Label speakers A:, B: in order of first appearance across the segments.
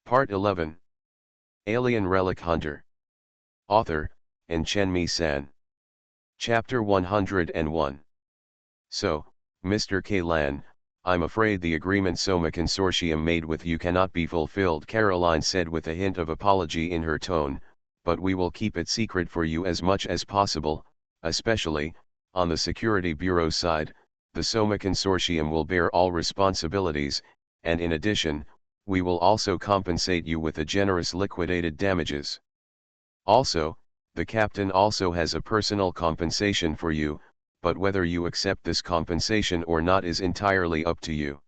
A: Part 11. Alien Relic Hunter. Author, Chen-Mi-san. Chapter 101. So, Mr. K-Lan, I'm afraid the agreement Soma Consortium made with you cannot be fulfilled, Caroline said with a hint of apology in her tone, but we will keep it secret for you as much as possible, especially, on the Security Bureau side, the Soma Consortium will bear all responsibilities, and in addition, we will also compensate you with a generous liquidated damages. Also, the captain also has a personal compensation for you, but whether you accept this compensation or not is entirely up to you.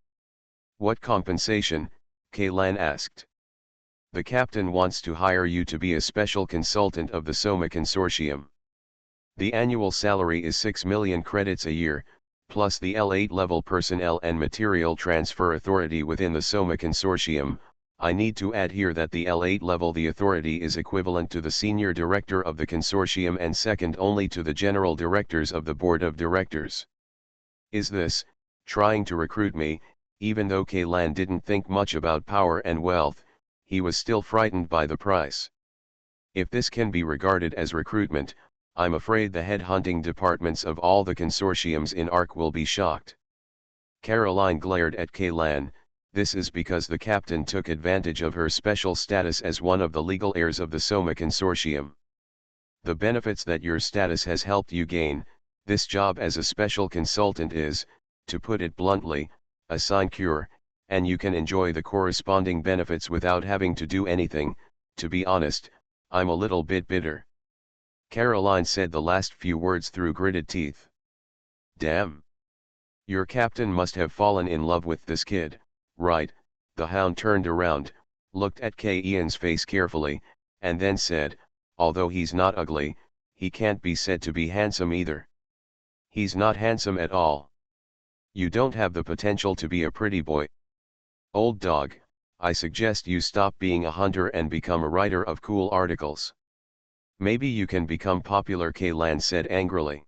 A: What compensation? K-Lan asked. The captain wants to hire you to be a special consultant of the Soma Consortium. The annual salary is 6 million credits a year, plus the L8 level personnel and material transfer authority within the Soma Consortium. I need to add here that the L8 level the authority is equivalent to the senior director of the consortium and second only to the general directors of the board of directors. Is this, trying to recruit me? Even though K-Lan didn't think much about power and wealth, he was still frightened by the price. If this can be regarded as recruitment, I'm afraid the headhunting departments of all the consortiums in ARC will be shocked. Caroline glared at K-Lan. This is because the captain took advantage of her special status as one of the legal heirs of the Soma Consortium. The benefits that your status has helped you gain, this job as a special consultant is, to put it bluntly, a sinecure, and you can enjoy the corresponding benefits without having to do anything. To be honest, I'm a little bit bitter. Caroline said the last few words through gritted teeth. Damn. Your captain must have fallen in love with this kid, right? The hound turned around, looked at K-Ian's face carefully, and then said, although he's not ugly, he can't be said to be handsome either. He's not handsome at all. You don't have the potential to be a pretty boy. Old dog, I suggest you stop being a hunter and become a writer of cool articles. Maybe you can become popular, K-Lan said angrily.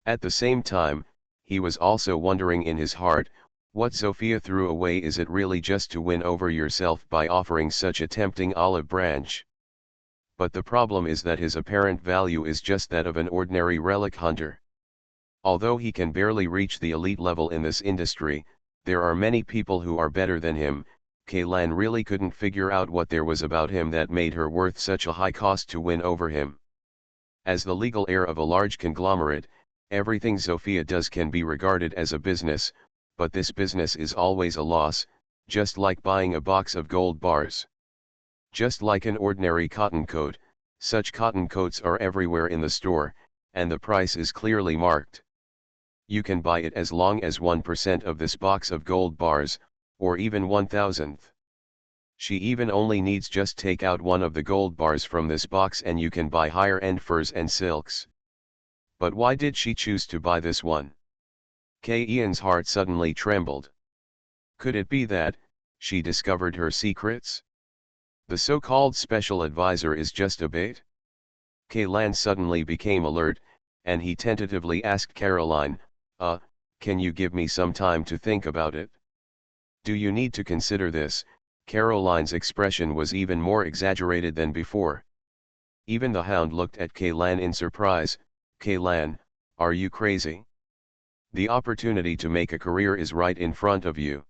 A: At the same time, he was also wondering in his heart, what Sophia threw away. Is it really just to win over yourself by offering such a tempting olive branch? But the problem is that his apparent value is just that of an ordinary relic hunter. Although he can barely reach the elite level in this industry, there are many people who are better than him. K-Lan really couldn't figure out what there was about him that made her worth such a high cost to win over him. As the legal heir of a large conglomerate, everything Sophia does can be regarded as a business, but this business is always a loss, just like buying a box of gold bars. Just like an ordinary cotton coat, such cotton coats are everywhere in the store, and the price is clearly marked. You can buy it as long as 1% of this box of gold bars, or even 1,000th. She even only needs just take out one of the gold bars from this box and you can buy higher-end furs and silks. But why did she choose to buy this one? K-Ian's heart suddenly trembled. Could it be that, she discovered her secrets? The so-called special advisor is just a bait? K-Lan suddenly became alert, and he tentatively asked Caroline, can you give me some time to think about it? Do you need to consider this? Caroline's expression was even more exaggerated than before. Even the hound looked at K-Lan in surprise. K-Lan, are you crazy? The opportunity to make a career is right in front of you.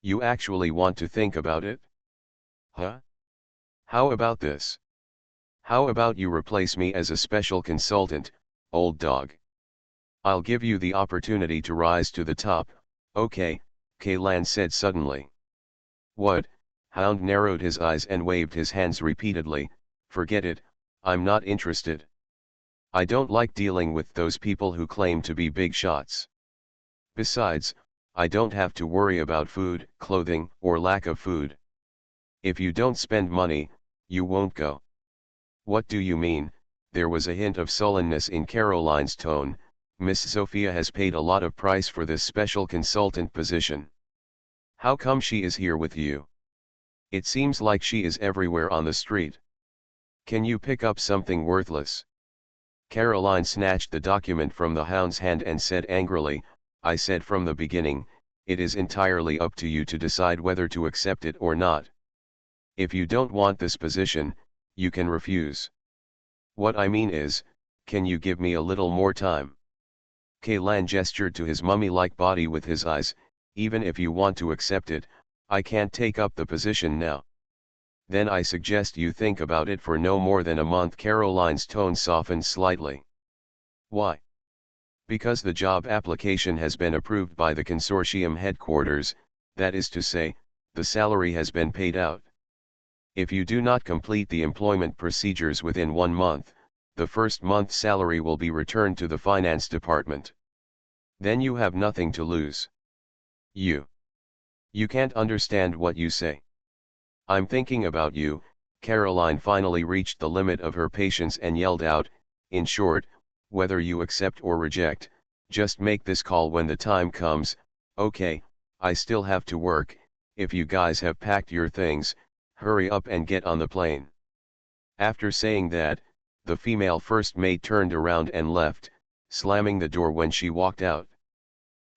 A: You actually want to think about it? Huh? How about this? How about you replace me as a special consultant, old dog? I'll give you the opportunity to rise to the top. Okay, K-Lan said suddenly. What? Hound narrowed his eyes and waved his hands repeatedly. Forget it, I'm not interested. I don't like dealing with those people who claim to be big shots. Besides, I don't have to worry about food, clothing, or lack of food. If you don't spend money, you won't go. What do you mean? There was a hint of sullenness in Caroline's tone. Miss Sophia has paid a lot of price for this special consultant position. How come she is here with you? It seems like she is everywhere on the street. Can you pick up something worthless? Caroline snatched the document from the hound's hand and said angrily, I said from the beginning, it is entirely up to you to decide whether to accept it or not. If you don't want this position, you can refuse. What I mean is, can you give me a little more time? Kaylan gestured to his mummy-like body with his eyes. Even if you want to accept it, I can't take up the position now. Then I suggest you think about it for no more than a month. Caroline's tone softened slightly. Why? Because the job application has been approved by the consortium headquarters, that is to say, the salary has been paid out. If you do not complete the employment procedures within 1 month, the first month's salary will be returned to the finance department. Then you have nothing to lose. You can't understand what you say. I'm thinking about you. Caroline finally reached the limit of her patience and yelled out, in short, whether you accept or reject, just make this call when the time comes. Okay, I still have to work. If you guys have packed your things, hurry up and get on the plane. After saying that, the female first mate turned around and left, slamming the door when she walked out.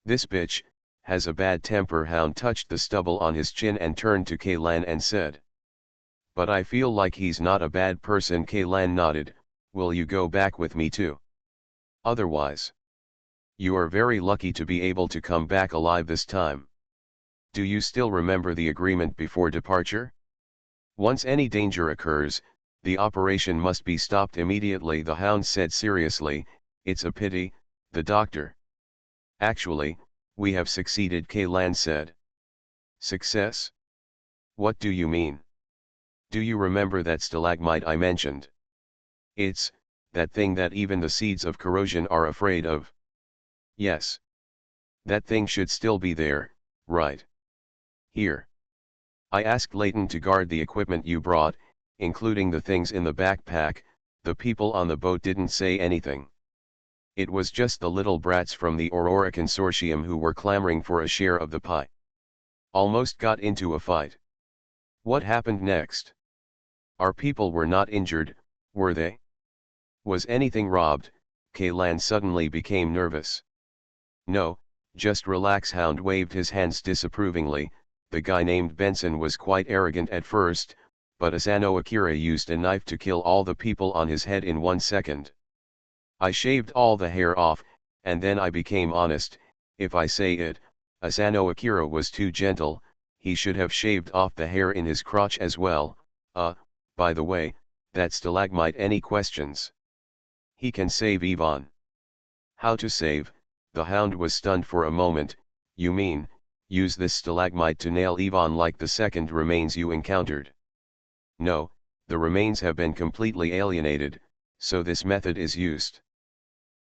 A: This bitch has a bad temper. Hound touched the stubble on his chin and turned to Kaylan and said. But I feel like he's not a bad person. Kaylan nodded. Will you go back with me too? Otherwise. You are very lucky to be able to come back alive this time. Do you still remember the agreement before departure? Once any danger occurs, the operation must be stopped immediately. The Hound said seriously. It's a pity, the doctor. Actually, we have succeeded, Kaylan said. Success? What do you mean? Do you remember that stalagmite I mentioned? It's that thing that even the seeds of corrosion are afraid of. Yes. That thing should still be there, right? Here. I asked Leighton to guard the equipment you brought, including the things in the backpack. The people on the boat didn't say anything. It was just the little brats from the Aurora Consortium who were clamoring for a share of the pie. Almost got into a fight. What happened next? Our people were not injured, were they? Was anything robbed? Kaylan suddenly became nervous. No, just relax. Hound waved his hands disapprovingly. The guy named Benson was quite arrogant at first, but Asano Akira used a knife to kill all the people on his head in 1 second. I shaved all the hair off, and then I became honest. If I say it, Asano Akira was too gentle. He should have shaved off the hair in his crotch as well. By the way, that stalagmite. Any questions? He can save Yvonne. How to save? The Hound was stunned for a moment. You mean, use this stalagmite to nail Yvonne like the second remains you encountered? No, the remains have been completely alienated, so this method is used.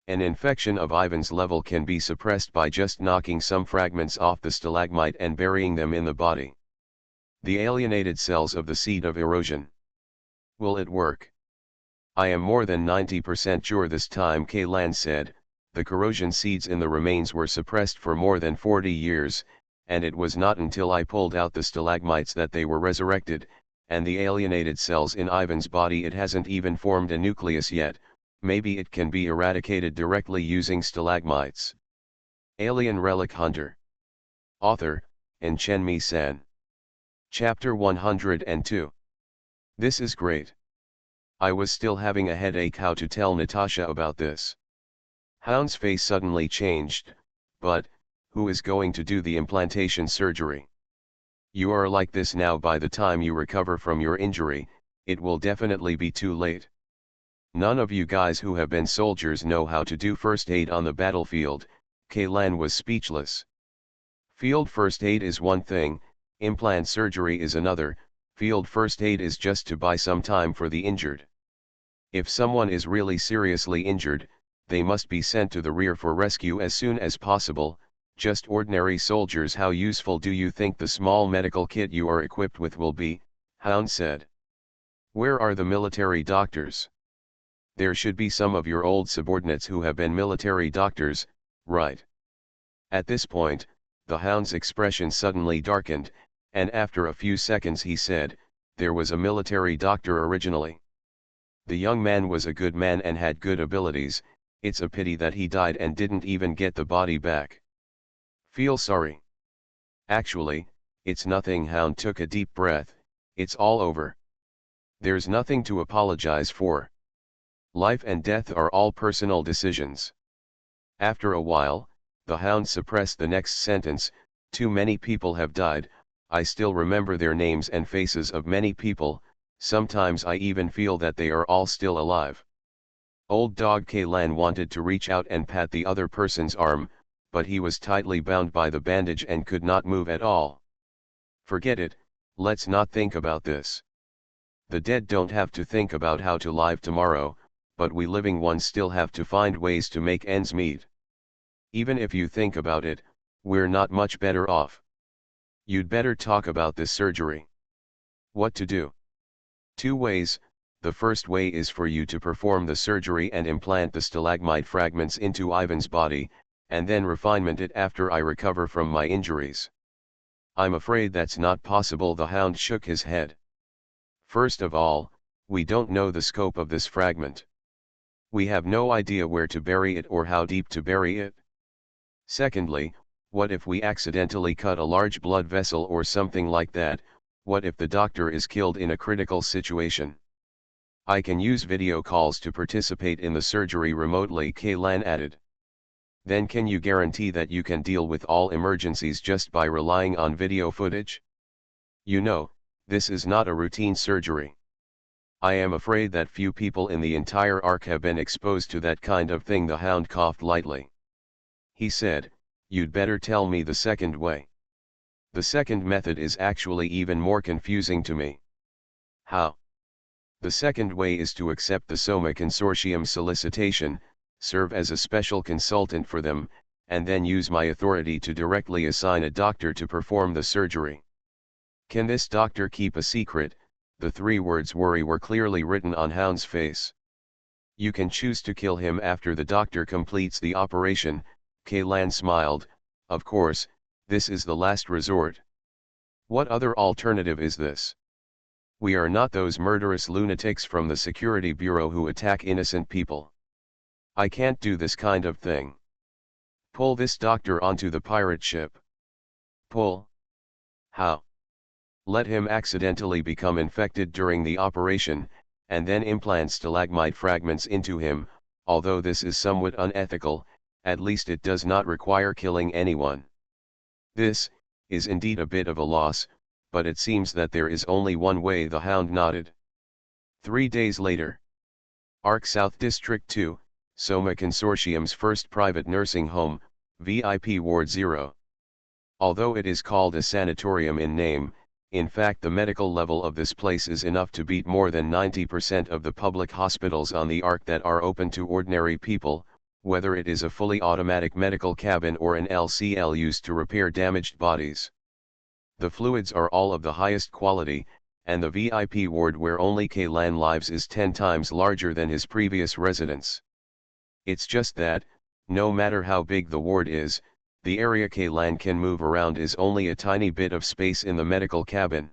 A: An infection of Ivan's level can be suppressed by just knocking some fragments off the stalagmite and burying them in the body. The alienated cells of the seed of erosion. Will it work? I am more than 90% sure this time, Kaylan said. The corrosion seeds in the remains were suppressed for more than 40 years, and it was not until I pulled out the stalagmites that they were resurrected, and the alienated cells in Ivan's body. It hasn't even formed a nucleus yet. Maybe it can be eradicated directly using stalagmites. Alien Relic Hunter. Author, Enchenmi-san. Chapter 102. This is great. I was still having a headache. How to tell Natasha about this? Hound's face suddenly changed. But, who is going to do the implantation surgery? You are like this now. By the time you recover from your injury, it will definitely be too late. None of you guys who have been soldiers know how to do first aid on the battlefield. Kaylan was speechless. Field first aid is one thing, implant surgery is another. Field first aid is just to buy some time for the injured. If someone is really seriously injured, they must be sent to the rear for rescue as soon as possible. Just ordinary soldiers. How useful do you think the small medical kit you are equipped with will be? Hound said. Where are the military doctors? There should be some of your old subordinates who have been military doctors, right? At this point, the Hound's expression suddenly darkened, and after a few seconds he said, there was a military doctor originally. The young man was a good man and had good abilities. It's a pity that he died and didn't even get the body back. Feel sorry. Actually, it's nothing. Hound took a deep breath. It's all over. There's nothing to apologize for. Life and death are all personal decisions. After a while, the hound suppressed the next sentence. Too many people have died. I still remember their names and faces of many people. Sometimes I even feel that they are all still alive. Old dog Kaylan wanted to reach out and pat the other person's arm, but he was tightly bound by the bandage and could not move at all. Forget it, let's not think about this. The dead don't have to think about how to live tomorrow, but we living ones still have to find ways to make ends meet. Even if you think about it, we're not much better off. You'd better talk about this surgery. What to do? 2 ways. The first way is for you to perform the surgery and implant the stalagmite fragments into Ivan's body, and then refinement it after I recover from my injuries. I'm afraid that's not possible. The hound shook his head. First of all, we don't know the scope of this fragment. We have no idea where to bury it or how deep to bury it. Secondly, what if we accidentally cut a large blood vessel or something like that? What if the doctor is killed in a critical situation? I can use video calls to participate in the surgery remotely, Kaylan added. Then can you guarantee that you can deal with all emergencies just by relying on video footage? You know, this is not a routine surgery. I am afraid that few people in the entire Ark have been exposed to that kind of thing. The hound coughed lightly. He said, you'd better tell me the second way. The second method is actually even more confusing to me. How? The second way is to accept the Soma Consortium solicitation, serve as a special consultant for them, and then use my authority to directly assign a doctor to perform the surgery. Can this doctor keep a secret? The 3 words worry were clearly written on Hound's face. You can choose to kill him after the doctor completes the operation, Kaylan smiled. Of course, this is the last resort. What other alternative is this? We are not those murderous lunatics from the Security Bureau who attack innocent people. I can't do this kind of thing. Pull this doctor onto the pirate ship. Pull? How? Let him accidentally become infected during the operation, and then implant stalagmite fragments into him. Although this is somewhat unethical, at least it does not require killing anyone. This is indeed a bit of a loss, but it seems that there is only one way. The hound nodded. 3 days later. Ark South District 2, Soma Consortium's first private nursing home, VIP Ward 0. Although it is called a sanatorium in name, in fact the medical level of this place is enough to beat more than 90% of the public hospitals on the Ark that are open to ordinary people, whether it is a fully automatic medical cabin or an LCL used to repair damaged bodies. The fluids are all of the highest quality, and the VIP ward where only Kaylan lives is 10 times larger than his previous residence. It's just that, no matter how big the ward is, the area Kaylan can move around is only a tiny bit of space in the medical cabin.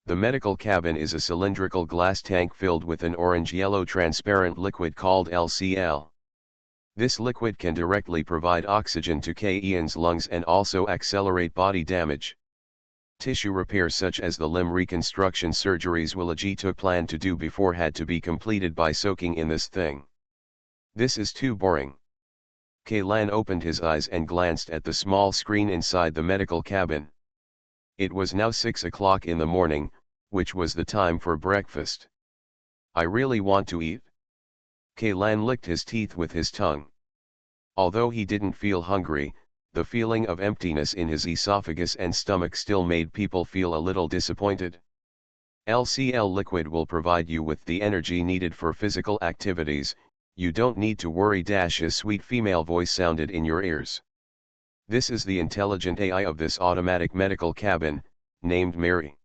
A: The medical cabin is a cylindrical glass tank filled with an orange-yellow transparent liquid called LCL. This liquid can directly provide oxygen to Kaylan's lungs and also accelerate body damage. Tissue repairs such as the limb reconstruction surgeries Willajito planned to do before had to be completed by soaking in this thing. This is too boring. Kaylan opened his eyes and glanced at the small screen inside the medical cabin. It was now 6 o'clock in the morning, which was the time for breakfast. I really want to eat. Kaylan licked his teeth with his tongue. Although he didn't feel hungry, the feeling of emptiness in his esophagus and stomach still made people feel a little disappointed. LCL liquid will provide you with the energy needed for physical activities. You don't need to worry. A sweet female voice sounded in your ears. This is the intelligent AI of this automatic medical cabin, named Mary.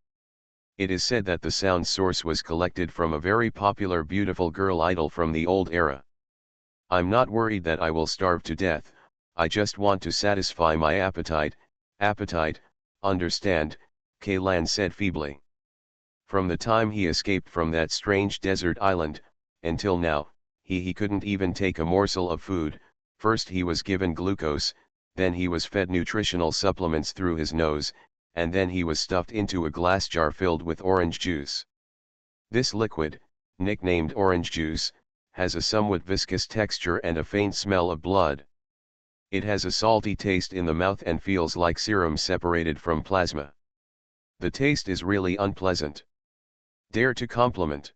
A: It is said that the sound source was collected from a very popular beautiful girl idol from the old era. I'm not worried that I will starve to death, I just want to satisfy my appetite, understand, Kaylan said feebly. From the time he escaped from that strange desert island, until now, he couldn't even take a morsel of food. First he was given glucose, then he was fed nutritional supplements through his nose, and then he was stuffed into a glass jar filled with orange juice. This liquid, nicknamed orange juice, has a somewhat viscous texture and a faint smell of blood. It has a salty taste in the mouth and feels like serum separated from plasma. The taste is really unpleasant. Dare to compliment.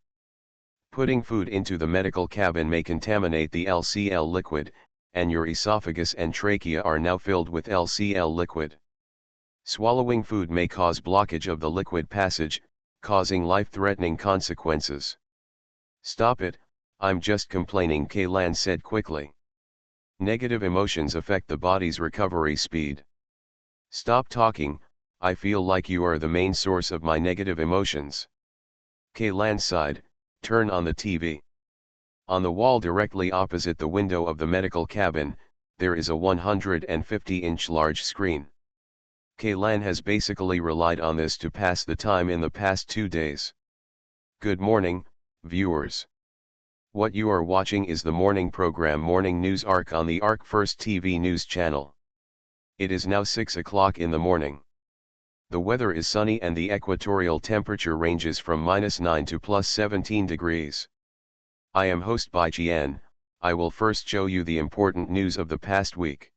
A: Putting food into the medical cabin may contaminate the LCL liquid, and your esophagus and trachea are now filled with LCL liquid. Swallowing food may cause blockage of the liquid passage, causing life-threatening consequences. Stop it, I'm just complaining, Kaylan said quickly. Negative emotions affect the body's recovery speed. Stop talking, I feel like you are the main source of my negative emotions. Kaylan sighed, turn on the TV. On the wall directly opposite the window of the medical cabin, there is a 150-inch large screen. Kaylan has basically relied on this to pass the time in the past 2 days. Good morning, viewers. What you are watching is the morning program Morning News Arc on the Arc First TV news channel. It is now 6 o'clock in the morning. The weather is sunny and the equatorial temperature ranges from -9 to +17 degrees. I am host Bai Qian. I will first show you the important news of the past week.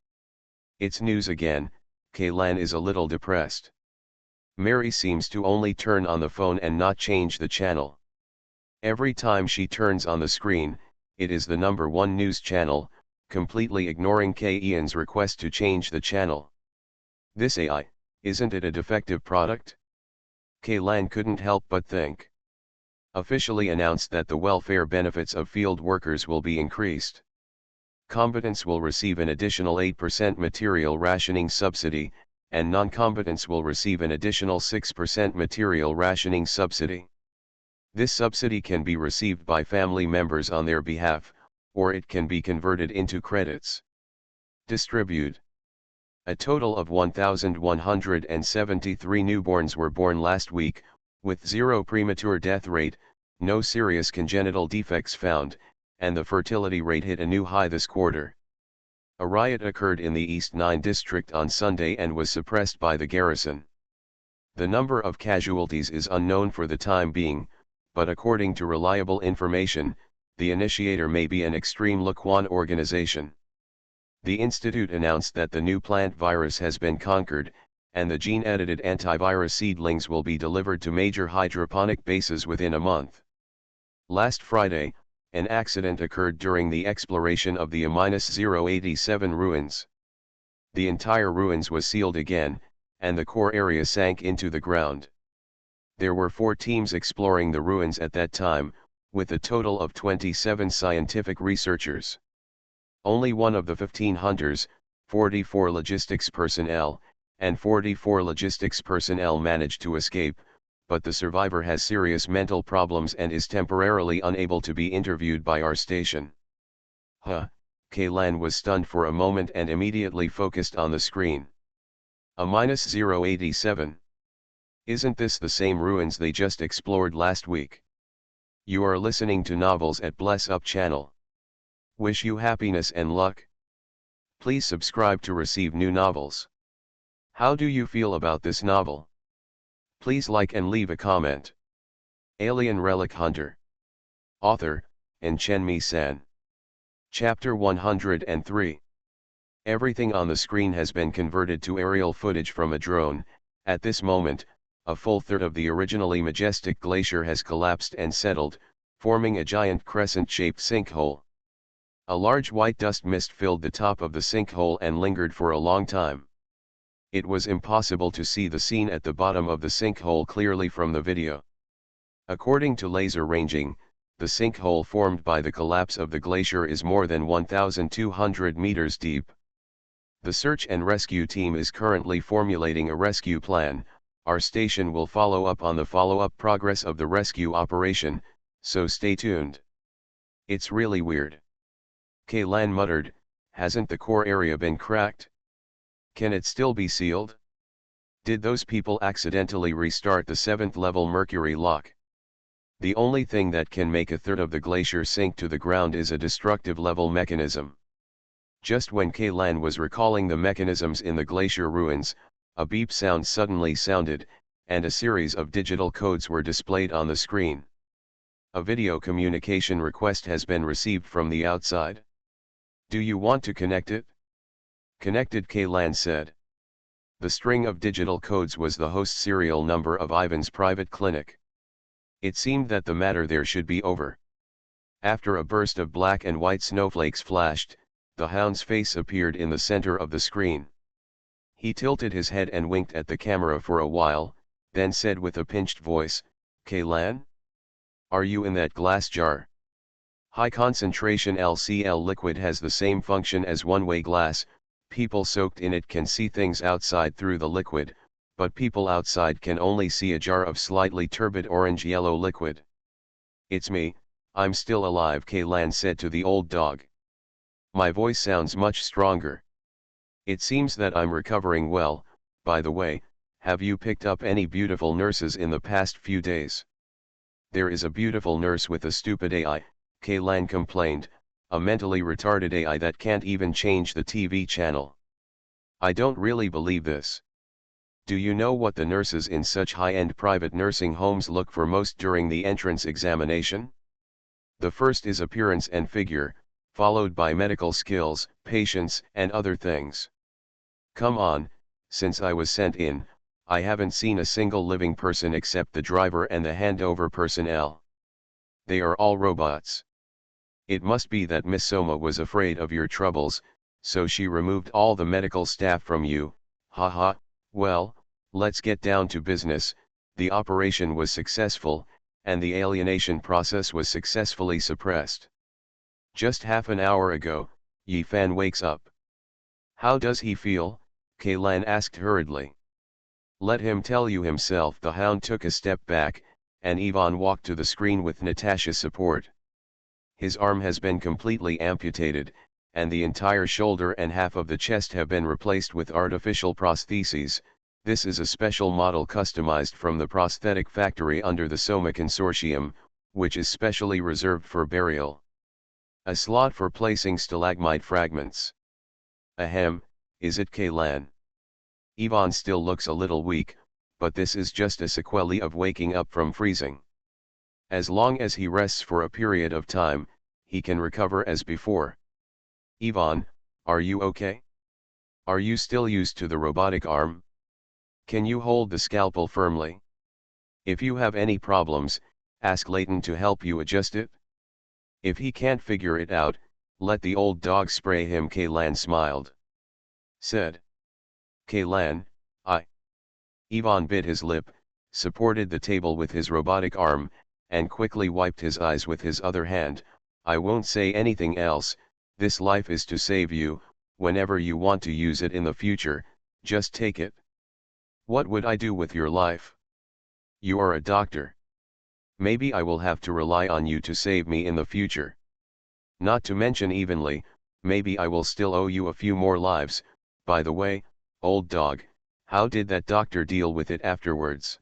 A: It's news again, Kaylan is a little depressed. Mary seems to only turn on the phone and not change the channel. Every time she turns on the screen, it is the #1 news channel, completely ignoring Ian's request to change the channel. This AI, isn't it a defective product? Kaylan couldn't help but think. Officially announced that the welfare benefits of field workers will be increased. Combatants will receive an additional 8% material rationing subsidy, and non-combatants will receive an additional 6% material rationing subsidy. This subsidy can be received by family members on their behalf, or it can be converted into credits. Distribute. A total of 1,173 newborns were born last week, with 0 premature death rate, no serious congenital defects found, and the fertility rate hit a new high this quarter. A riot occurred in the East 9 district on Sunday and was suppressed by the garrison. The number of casualties is unknown for the time being, but according to reliable information, the initiator may be an extreme Laquan organization. The institute announced that the new plant virus has been conquered, and the gene-edited antivirus seedlings will be delivered to major hydroponic bases within a month. Last Friday, an accident occurred during the exploration of the A-087 ruins. The entire ruins was sealed again, and the core area sank into the ground. There were 4 teams exploring the ruins at that time, with a total of 27 scientific researchers. Only one of the 15 hunters, 44 logistics personnel, and 44 logistics personnel managed to escape, but the survivor has serious mental problems and is temporarily unable to be interviewed by our station. Kaylan was stunned for a moment and immediately focused on the screen. A-087. Isn't this the same ruins they just explored last week? You are listening to Novels at Bless Up channel. Wish you happiness and luck. Please subscribe to receive new novels. How do you feel about this novel? Please like and leave a comment. Alien Relic Hunter. Author, Chen San. Chapter 103. Everything on the screen has been converted to aerial footage from a drone. At this moment, a full third of the originally majestic glacier has collapsed and settled, forming a giant crescent-shaped sinkhole. A large white dust mist filled the top of the sinkhole and lingered for a long time. It was impossible to see the scene at the bottom of the sinkhole clearly from the video. According to laser ranging, the sinkhole formed by the collapse of the glacier is more than 1,200 meters deep. The search and rescue team is currently formulating a rescue plan. Our station will follow up on the follow-up progress of the rescue operation, so stay tuned. It's really weird. Kaylan muttered, hasn't the core area been cracked? Can it still be sealed? Did those people accidentally restart the 7th level mercury lock? The only thing that can make a third of the glacier sink to the ground is a destructive level mechanism. Just when Kaylan was recalling the mechanisms in the glacier ruins, A beep sound suddenly sounded, and a series of digital codes were displayed on the screen. A video communication request has been received from the outside. Do you want to connect it? Connected, Kaylan said. The string of digital codes was the host serial number of Ivan's private clinic. It seemed that the matter there should be over. After a burst of black and white snowflakes flashed, the hound's face appeared in the center of the screen. He tilted his head and winked at the camera for a while, then said with a pinched voice, "Kaylan? Are you in that glass jar?" High concentration LCL liquid has the same function as one-way glass. People soaked in it can see things outside through the liquid, but people outside can only see a jar of slightly turbid orange-yellow liquid. "It's me, I'm still alive," Kaylan said to the old dog. "My voice sounds much stronger. It seems that I'm recovering well. By the way, have you picked up any beautiful nurses in the past few days?" "There is a beautiful nurse with a stupid AI," Kaylan complained, "a mentally retarded AI that can't even change the TV channel. I don't really believe this. Do you know what the nurses in such high-end private nursing homes look for most during the entrance examination? The first is appearance and figure, followed by medical skills, patience, and other things. Come on, since I was sent in, I haven't seen a single living person except the driver and the handover personnel. They are all robots. It must be that Miss Soma was afraid of your troubles, so she removed all the medical staff from you. Haha. Well, let's get down to business. The operation was successful, and the alienation process was successfully suppressed. Just half an hour ago, Yifan wakes up." "How does he feel?" Kaylan asked hurriedly. "Let him tell you himself." The hound took a step back, and Ivan walked to the screen with Natasha's support. "His arm has been completely amputated, and the entire shoulder and half of the chest have been replaced with artificial prostheses. This is a special model customized from the prosthetic factory under the Soma Consortium, which is specially reserved for burial. A slot for placing stalagmite fragments." "Ahem, is it, Kaylan?" Ivan still looks a little weak, but this is just a sequelae of waking up from freezing. As long as he rests for a period of time, he can recover as before. "Ivan, are you okay? Are you still used to the robotic arm? Can you hold the scalpel firmly? If you have any problems, ask Leighton to help you adjust it. If he can't figure it out, let the old dog spray him." Kaylan smiled. Said. "Kaylan, Ivan bit his lip, supported the table with his robotic arm, and quickly wiped his eyes with his other hand. "I won't say anything else. This life is to save you. Whenever you want to use it in the future, just take it." "What would I do with your life? You are a doctor. Maybe I will have to rely on you to save me in the future. Not to mention evenly, maybe I will still owe you a few more lives. By the way, old dog, how did that doctor deal with it afterwards?"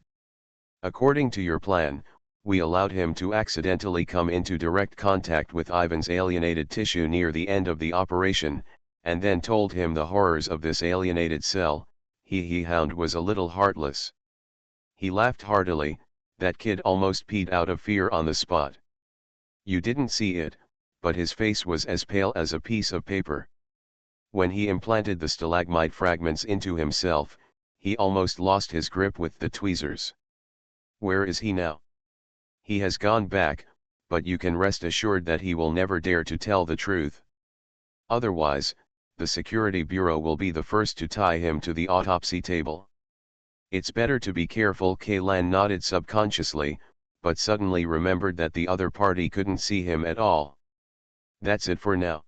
A: "According to your plan, we allowed him to accidentally come into direct contact with Ivan's alienated tissue near the end of the operation, and then told him the horrors of this alienated cell." He hound was a little heartless. He laughed heartily. That kid almost peed out of fear on the spot. You didn't see it, but his face was as pale as a piece of paper. When he implanted the stalagmite fragments into himself, he almost lost his grip with the tweezers. "Where is he now?" "He has gone back, but you can rest assured that he will never dare to tell the truth. Otherwise, the Security Bureau will be the first to tie him to the autopsy table. It's better to be careful." Kaylan nodded subconsciously, but suddenly remembered that the other party couldn't see him at all. "That's it for now.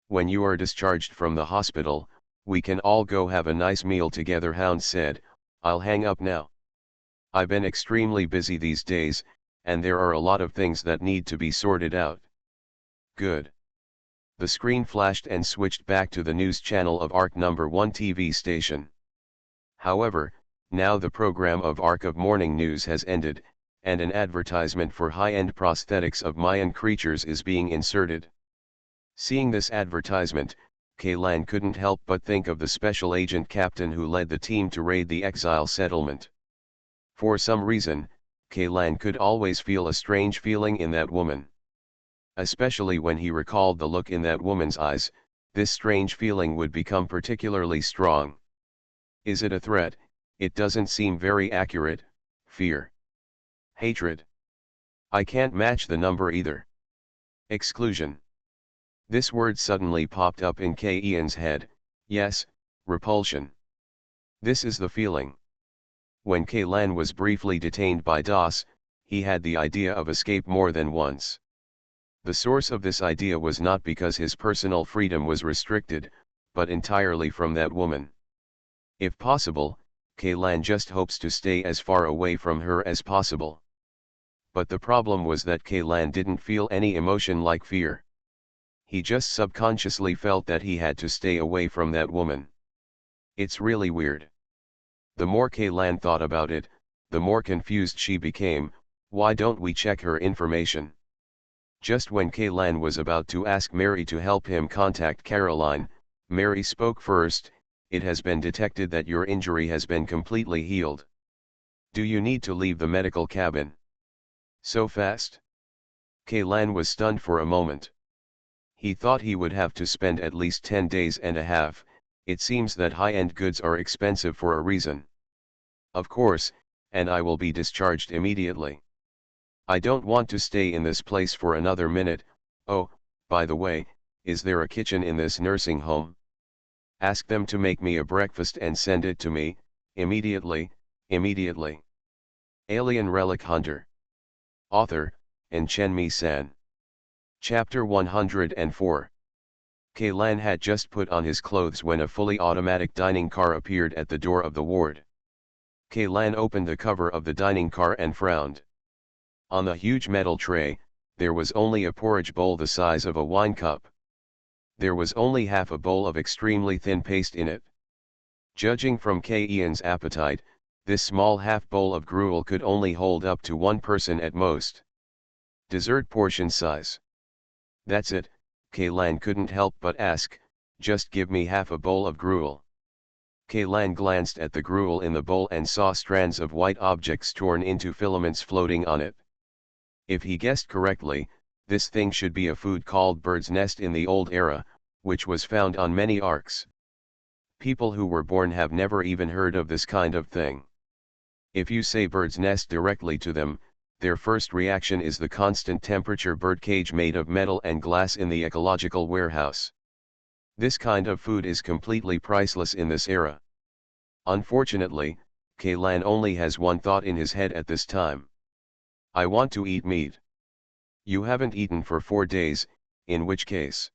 A: When you are discharged from the hospital, we can all go have a nice meal together." Hound said. "I'll hang up now. I've been extremely busy these days, and there are a lot of things that need to be sorted out." "Good." The screen flashed and switched back to the news channel of ARC number 1 TV station. However, now the program of ARC of Morning News has ended, and an advertisement for high-end prosthetics of Mayan creatures is being inserted. Seeing this advertisement, Kaylan couldn't help but think of the special agent captain who led the team to raid the exile settlement. For some reason, Kaylan could always feel a strange feeling in that woman. Especially when he recalled the look in that woman's eyes, this strange feeling would become particularly strong. Is it a threat? It doesn't seem very accurate. Fear. Hatred. I can't match the number either. Exclusion. This word suddenly popped up in Ian's head. Yes, repulsion. This is the feeling. When Kaylan was briefly detained by DOS, he had the idea of escape more than once. The source of this idea was not because his personal freedom was restricted, but entirely from that woman. If possible, Kaylan just hopes to stay as far away from her as possible. But the problem was that Kaylan didn't feel any emotion like fear. He just subconsciously felt that he had to stay away from that woman. It's really weird. The more Kaylan thought about it, the more confused she became. Why don't we check her information? Just when Kaylan was about to ask Mary to help him contact Caroline, Mary spoke first. It has been detected that your injury has been completely healed. Do you need to leave the medical cabin? So fast? Kaylan was stunned for a moment. He thought he would have to spend at least 10 days and a half. It seems that high-end goods are expensive for a reason. Of course, and I will be discharged immediately. I don't want to stay in this place for another minute. Oh, by the way, is there a kitchen in this nursing home? Ask them to make me a breakfast and send it to me, immediately, immediately. Alien Relic Hunter. Author, Chenmi San. Chapter 104. Kaylan had just put on his clothes when a fully automatic dining car appeared at the door of the ward. Kaylan opened the cover of the dining car and frowned. On the huge metal tray, there was only a porridge bowl the size of a wine cup. There was only half a bowl of extremely thin paste in it. Judging from Ian's appetite, this small half bowl of gruel could only hold up to one person at most. Dessert portion size. That's it, Kaylan couldn't help but ask, just give me half a bowl of gruel. Kaylan glanced at the gruel in the bowl and saw strands of white objects torn into filaments floating on it. If he guessed correctly, this thing should be a food called bird's nest in the old era, which was found on many arks. People who were born have never even heard of this kind of thing. If you say bird's nest directly to them, their first reaction is the constant temperature birdcage made of metal and glass in the ecological warehouse. This kind of food is completely priceless in this era. Unfortunately, Kaylan only has one thought in his head at this time. I want to eat meat. You haven't eaten for 4 days, in which case?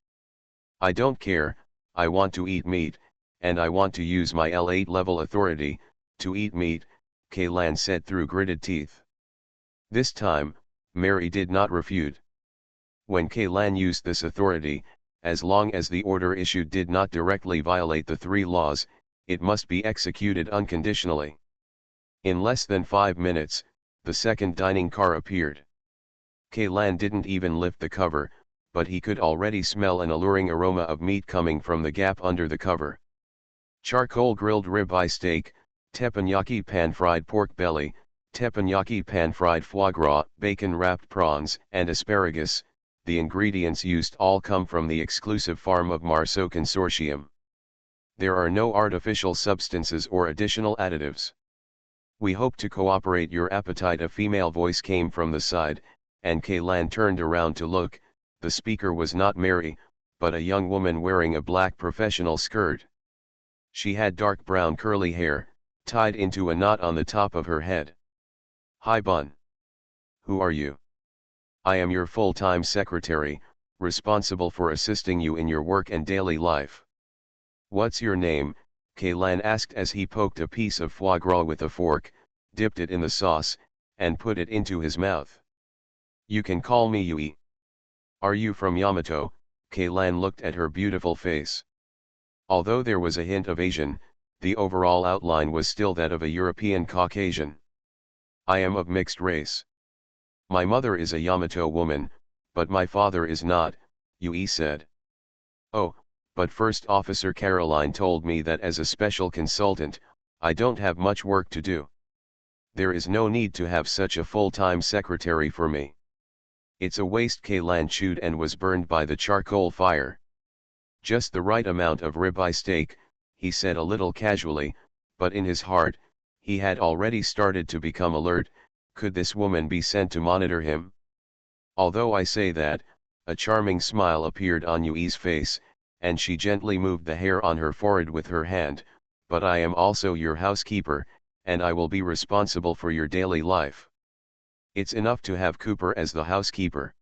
A: I don't care, I want to eat meat, and I want to use my L8 level authority, to eat meat, Kaylan said through gritted teeth. This time, Mary did not refute. When Kaylan used this authority, as long as the order issued did not directly violate the 3 laws, it must be executed unconditionally. In less than 5 minutes, the second dining car appeared. Kaylan didn't even lift the cover, but he could already smell an alluring aroma of meat coming from the gap under the cover. Charcoal grilled ribeye steak, teppanyaki pan-fried pork belly, teppanyaki pan-fried foie gras, bacon-wrapped prawns, and asparagus. The ingredients used all come from the exclusive farm of Marceau Consortium. There are no artificial substances or additional additives. We hope to cooperate your appetite. A female voice came from the side, and Kaylan turned around to look. The speaker was not Mary, but a young woman wearing a black professional skirt. She had dark brown curly hair, tied into a knot on the top of her head. Hi Bun. Who are you? I am your full-time secretary, responsible for assisting you in your work and daily life. What's your name? Kaylan asked as he poked a piece of foie gras with a fork, dipped it in the sauce, and put it into his mouth. You can call me Yui. Are you from Yamato? Kaylan looked at her beautiful face. Although there was a hint of Asian, the overall outline was still that of a European Caucasian. I am of mixed race. My mother is a Yamato woman, but my father is not, Yui said. Oh, but First Officer Caroline told me that as a special consultant, I don't have much work to do. There is no need to have such a full-time secretary for me. It's a waste. Kaylan chewed and was burned by the charcoal fire. Just the right amount of ribeye steak, he said a little casually, but in his heart, he had already started to become alert. Could this woman be sent to monitor him? Although I say that, a charming smile appeared on Yui's face, and she gently moved the hair on her forehead with her hand, but I am also your housekeeper, and I will be responsible for your daily life. It's enough to have Cooper as the housekeeper.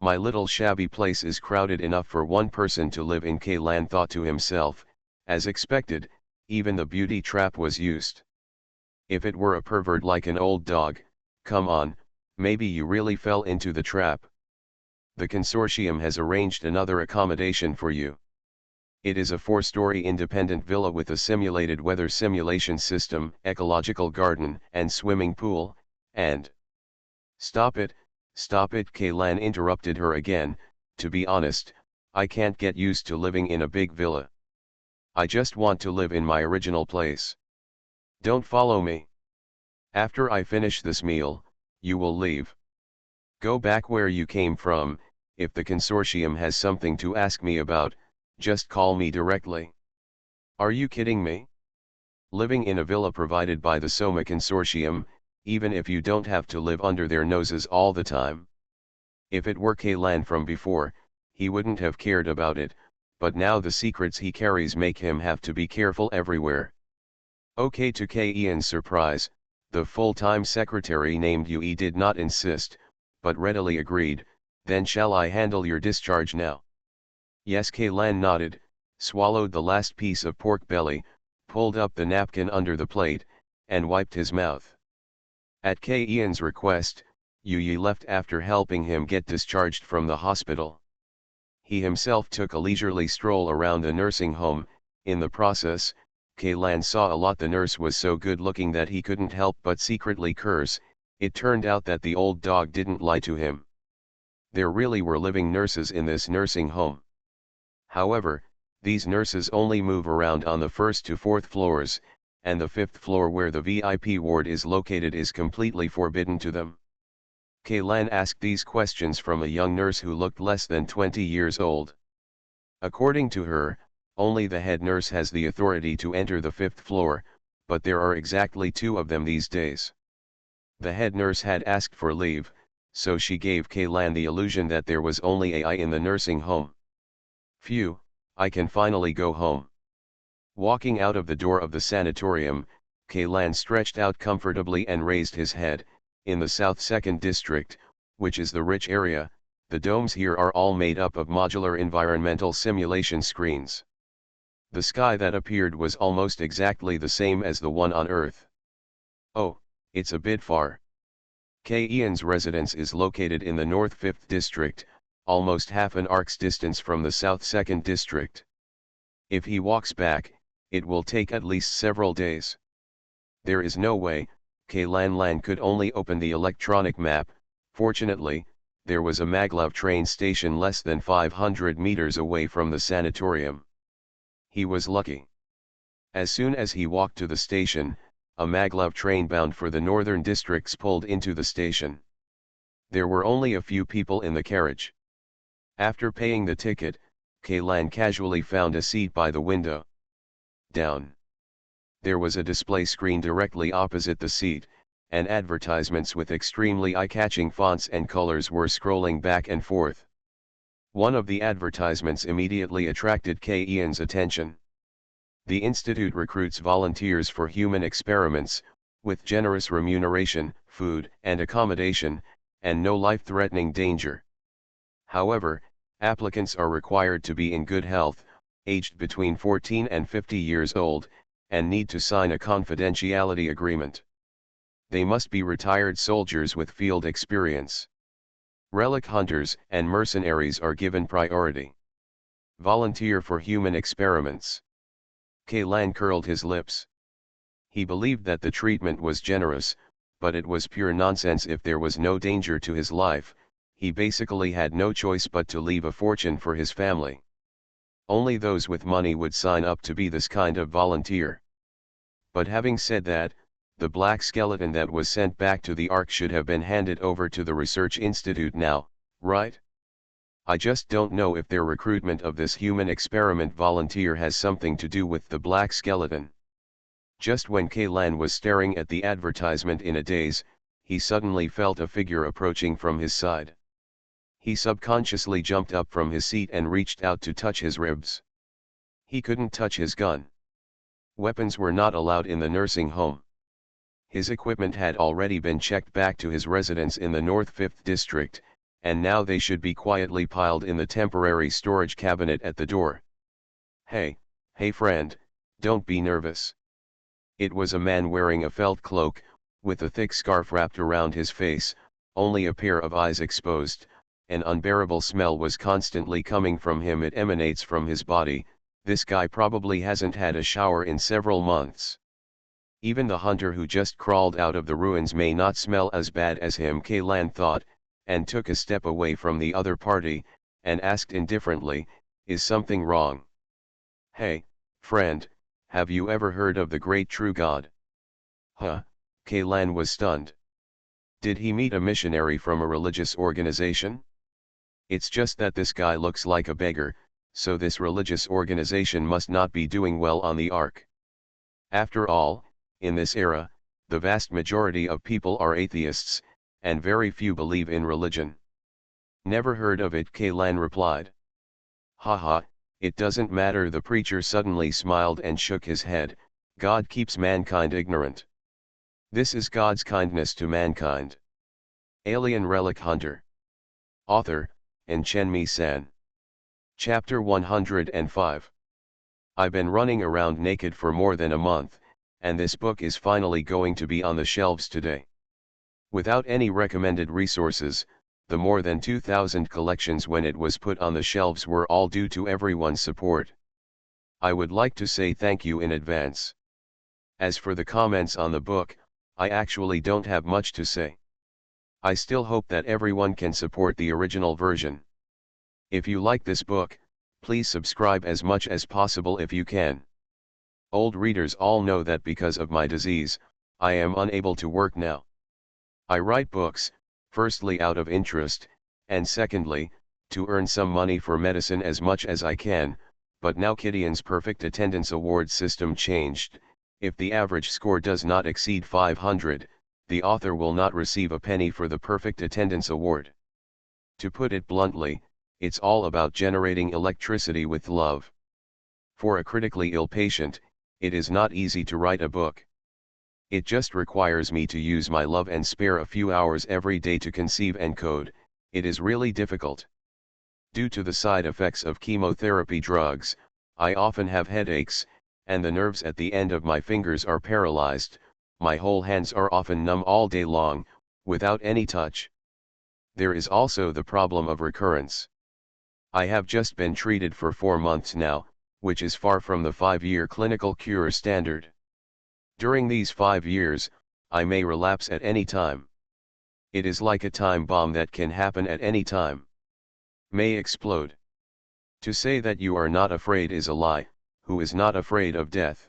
A: My little shabby place is crowded enough for one person to live in. Kaylan thought to himself. As expected, even the beauty trap was used. If it were a pervert like an old dog, come on, maybe you really fell into the trap. The consortium has arranged another accommodation for you. It is a 4-story independent villa with a simulated weather simulation system, ecological garden, and swimming pool, and... Stop it, Kaylan interrupted her again. To be honest, I can't get used to living in a big villa. I just want to live in my original place. Don't follow me. After I finish this meal, you will leave. Go back where you came from. If the consortium has something to ask me about, just call me directly. Are you kidding me? Living in a villa provided by the Soma Consortium, even if you don't have to live under their noses all the time. If it were Kaylan from before, he wouldn't have cared about it, but now the secrets he carries make him have to be careful everywhere. Okay. To Ian's surprise, the full-time secretary named Yui did not insist, but readily agreed. Then shall I handle your discharge now? Yes. Kaylan nodded, swallowed the last piece of pork belly, pulled up the napkin under the plate, and wiped his mouth. At Ian's request, Yui left after helping him get discharged from the hospital. He himself took a leisurely stroll around the nursing home. In the process, Kaylan saw a lot. The nurse was so good looking that he couldn't help but secretly curse. It turned out that the old dog didn't lie to him. There really were living nurses in this nursing home. However, these nurses only move around on the 1st to 4th floors, and the 5th floor where the VIP ward is located is completely forbidden to them. Kaylan asked these questions from a young nurse who looked less than 20 years old. According to her, only the head nurse has the authority to enter the 5th floor, but there are exactly 2 of them these days. The head nurse had asked for leave, so she gave Kaylan the illusion that there was only AI in the nursing home. Phew, I can finally go home. Walking out of the door of the sanatorium, Kaylan stretched out comfortably and raised his head. In the South 2nd District, which is the rich area, the domes here are all made up of modular environmental simulation screens. The sky that appeared was almost exactly the same as the one on Earth. Oh, it's a bit far. Ian's residence is located in the North 5th District, almost half an arc's distance from the South 2nd District. If he walks back, it will take at least several days. There is no way. Kaylan could only open the electronic map. Fortunately, there was a maglev train station less than 500 meters away from the sanatorium. He was lucky. As soon as he walked to the station, a maglev train bound for the northern districts pulled into the station. There were only a few people in the carriage. After paying the ticket, Kaylan casually found a seat by the window. Down. There was a display screen directly opposite the seat, and advertisements with extremely eye-catching fonts and colors were scrolling back and forth. One of the advertisements immediately attracted Ian's attention. The institute recruits volunteers for human experiments, with generous remuneration, food and accommodation, and no life-threatening danger. However, applicants are required to be in good health, aged between 14 and 50 years old, and need to sign a confidentiality agreement. They must be retired soldiers with field experience. Relic hunters and mercenaries are given priority. Volunteer for human experiments. Kaylan curled his lips. He believed that the treatment was generous, but it was pure nonsense. If there was no danger to his life, he basically had no choice but to leave a fortune for his family. Only those with money would sign up to be this kind of volunteer. But having said that, the black skeleton that was sent back to the Ark should have been handed over to the research institute now, right? I just don't know if their recruitment of this human experiment volunteer has something to do with the black skeleton. Just when Kaylan was staring at the advertisement in a daze, he suddenly felt a figure approaching from his side. He subconsciously jumped up from his seat and reached out to touch his ribs. He couldn't touch his gun. Weapons were not allowed in the nursing home. His equipment had already been checked back to his residence in the North 5th District, and now they should be quietly piled in the temporary storage cabinet at the door. Hey friend, don't be nervous. It was a man wearing a felt cloak, with a thick scarf wrapped around his face, only a pair of eyes exposed. An unbearable smell was constantly coming from him. It emanates from his body. This guy probably hasn't had a shower in several months. Even the hunter who just crawled out of the ruins may not smell as bad as him, Kaylan thought, and took a step away from the other party, and asked indifferently, "Is something wrong?" "Hey, friend, have you ever heard of the great true God?" Huh? Kaylan was stunned. Did he meet a missionary from a religious organization? It's just that this guy looks like a beggar, so this religious organization must not be doing well on the Ark. After all, in this era, the vast majority of people are atheists, and very few believe in religion. Never heard of it, Kaylan replied. Haha, it doesn't matter. The preacher suddenly smiled and shook his head. God keeps mankind ignorant. This is God's kindness to mankind. Alien Relic Hunter. Author, Chen-Mi-san. Chapter 105. I've been running around naked for more than a month, and this book is finally going to be on the shelves today. Without any recommended resources, the more than 2,000 collections when it was put on the shelves were all due to everyone's support. I would like to say thank you in advance. As for the comments on the book, I actually don't have much to say. I still hope that everyone can support the original version. If you like this book, please subscribe as much as possible if you can. Old readers all know that because of my disease, I am unable to work now. I write books, firstly out of interest, and secondly, to earn some money for medicine as much as I can, but now Gideon's perfect attendance award system changed. If the average score does not exceed 500, the author will not receive a penny for the perfect attendance award. To put it bluntly, it's all about generating electricity with love. For a critically ill patient, it is not easy to write a book. It just requires me to use my love and spare a few hours every day to conceive and code. It is really difficult. Due to the side effects of chemotherapy drugs, I often have headaches, and the nerves at the end of my fingers are paralyzed. My whole hands are often numb all day long, without any touch. There is also the problem of recurrence. I have just been treated for 4 months now, which is far from the 5-year clinical cure standard. During these 5 years, I may relapse at any time. It is like a time bomb that can happen at any time. May explode. To say that you are not afraid is a lie. Who is not afraid of death?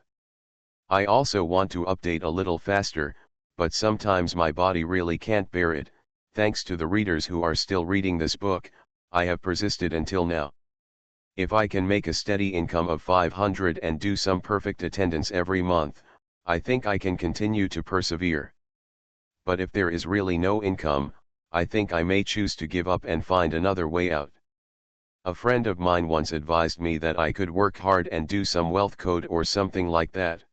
A: I also want to update a little faster, but sometimes my body really can't bear it. Thanks to the readers who are still reading this book, I have persisted until now. If I can make a steady income of 500 and do some perfect attendance every month, I think I can continue to persevere. But if there is really no income, I think I may choose to give up and find another way out. A friend of mine once advised me that I could work hard and do some wealth code or something like that.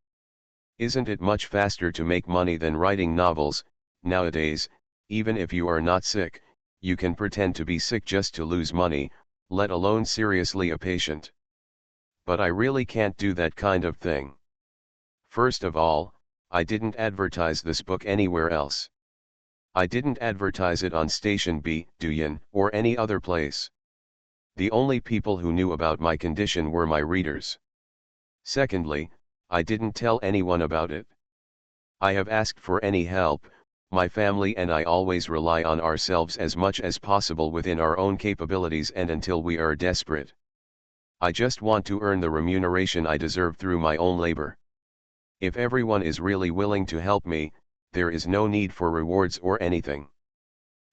A: Isn't it much faster to make money than writing novels? Nowadays, even if you are not sick, you can pretend to be sick just to lose money, let alone seriously a patient. But I really can't do that kind of thing. First of all, I didn't advertise this book anywhere else. I didn't advertise it on Station B, Douyin, or any other place. The only people who knew about my condition were my readers. Secondly, I didn't tell anyone about it. I have asked for any help. My family and I always rely on ourselves as much as possible within our own capabilities and until we are desperate. I just want to earn the remuneration I deserve through my own labor. If everyone is really willing to help me, there is no need for rewards or anything.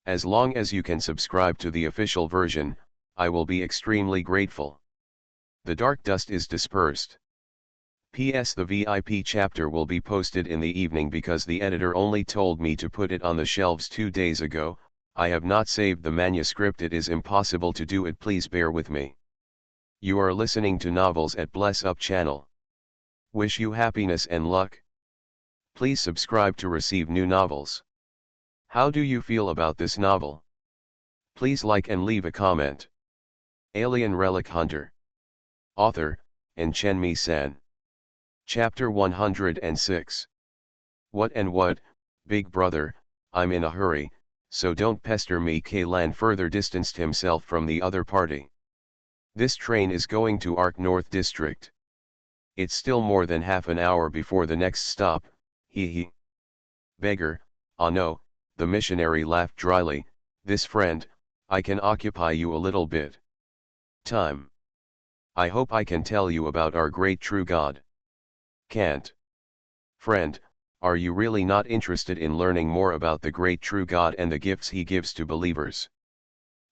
A: As long as you can subscribe to the official version, I will be extremely grateful. The dark dust is dispersed. P.S. The VIP chapter will be posted in the evening because the editor only told me to put it on the shelves 2 days ago. I have not saved the manuscript. It is impossible to do it. Please bear with me. You are listening to Novels at Bless Up channel. Wish you happiness and luck. Please subscribe to receive new novels. How do you feel about this novel? Please like and leave a comment. Alien Relic Hunter. Author, Chen-Mi-san. Chapter 106. What and what, big brother, I'm in a hurry, so don't pester me. Kaylan further distanced himself from the other party. This train is going to Ark North District. It's still more than half an hour before the next stop, he. Beggar, ah no, the missionary laughed dryly, this friend, I can occupy you a little bit. Time. I hope I can tell you about our great true God. Can't. Friend, are you really not interested in learning more about the great true God and the gifts he gives to believers?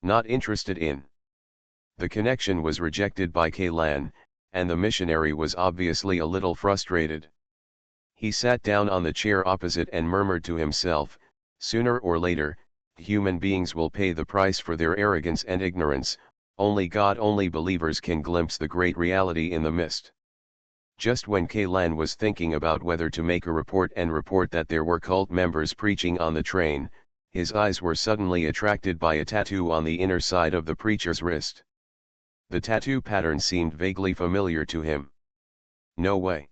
A: Not interested in. The connection was rejected by Kaylan, and the missionary was obviously a little frustrated. He sat down on the chair opposite and murmured to himself, sooner or later, human beings will pay the price for their arrogance and ignorance. Only God, only believers can glimpse the great reality in the mist. Just when Kaylan was thinking about whether to make a report and report that there were cult members preaching on the train, his eyes were suddenly attracted by a tattoo on the inner side of the preacher's wrist. The tattoo pattern seemed vaguely familiar to him. No way.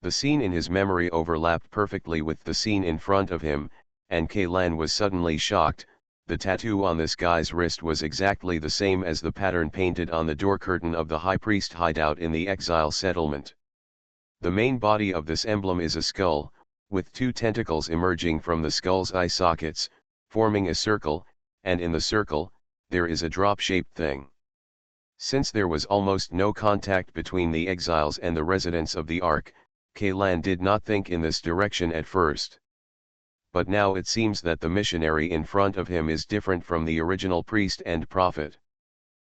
A: The scene in his memory overlapped perfectly with the scene in front of him, and Kaylan was suddenly shocked. The tattoo on this guy's wrist was exactly the same as the pattern painted on the door curtain of the high priest hideout in the exile settlement. The main body of this emblem is a skull, with 2 tentacles emerging from the skull's eye sockets, forming a circle, and in the circle, there is a drop-shaped thing. Since there was almost no contact between the exiles and the residents of the Ark, Kaylan did not think in this direction at first. But now it seems that the missionary in front of him is different from the original priest and prophet.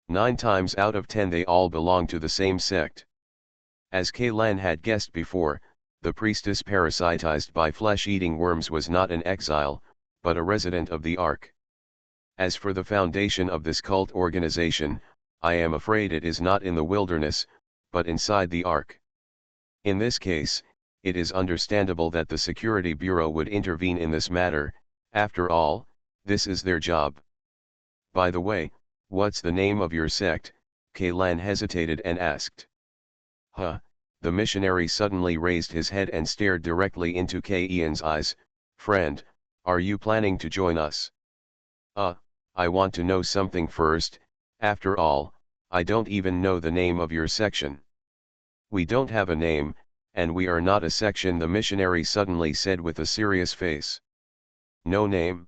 A: 9 times out of 10 they all belong to the same sect. As Kaylan had guessed before, the priestess parasitized by flesh-eating worms was not an exile, but a resident of the Ark. As for the foundation of this cult organization, I am afraid it is not in the wilderness, but inside the Ark. In this case, it is understandable that the Security Bureau would intervene in this matter. After all, this is their job. By the way, what's the name of your sect? Kaylan hesitated and asked. Huh, the missionary suddenly raised his head and stared directly into Kaylan's eyes. Friend, are you planning to join us? I want to know something first. After all, I don't even know the name of your section. We don't have a name, and we are not a section, the missionary suddenly said with a serious face. No name?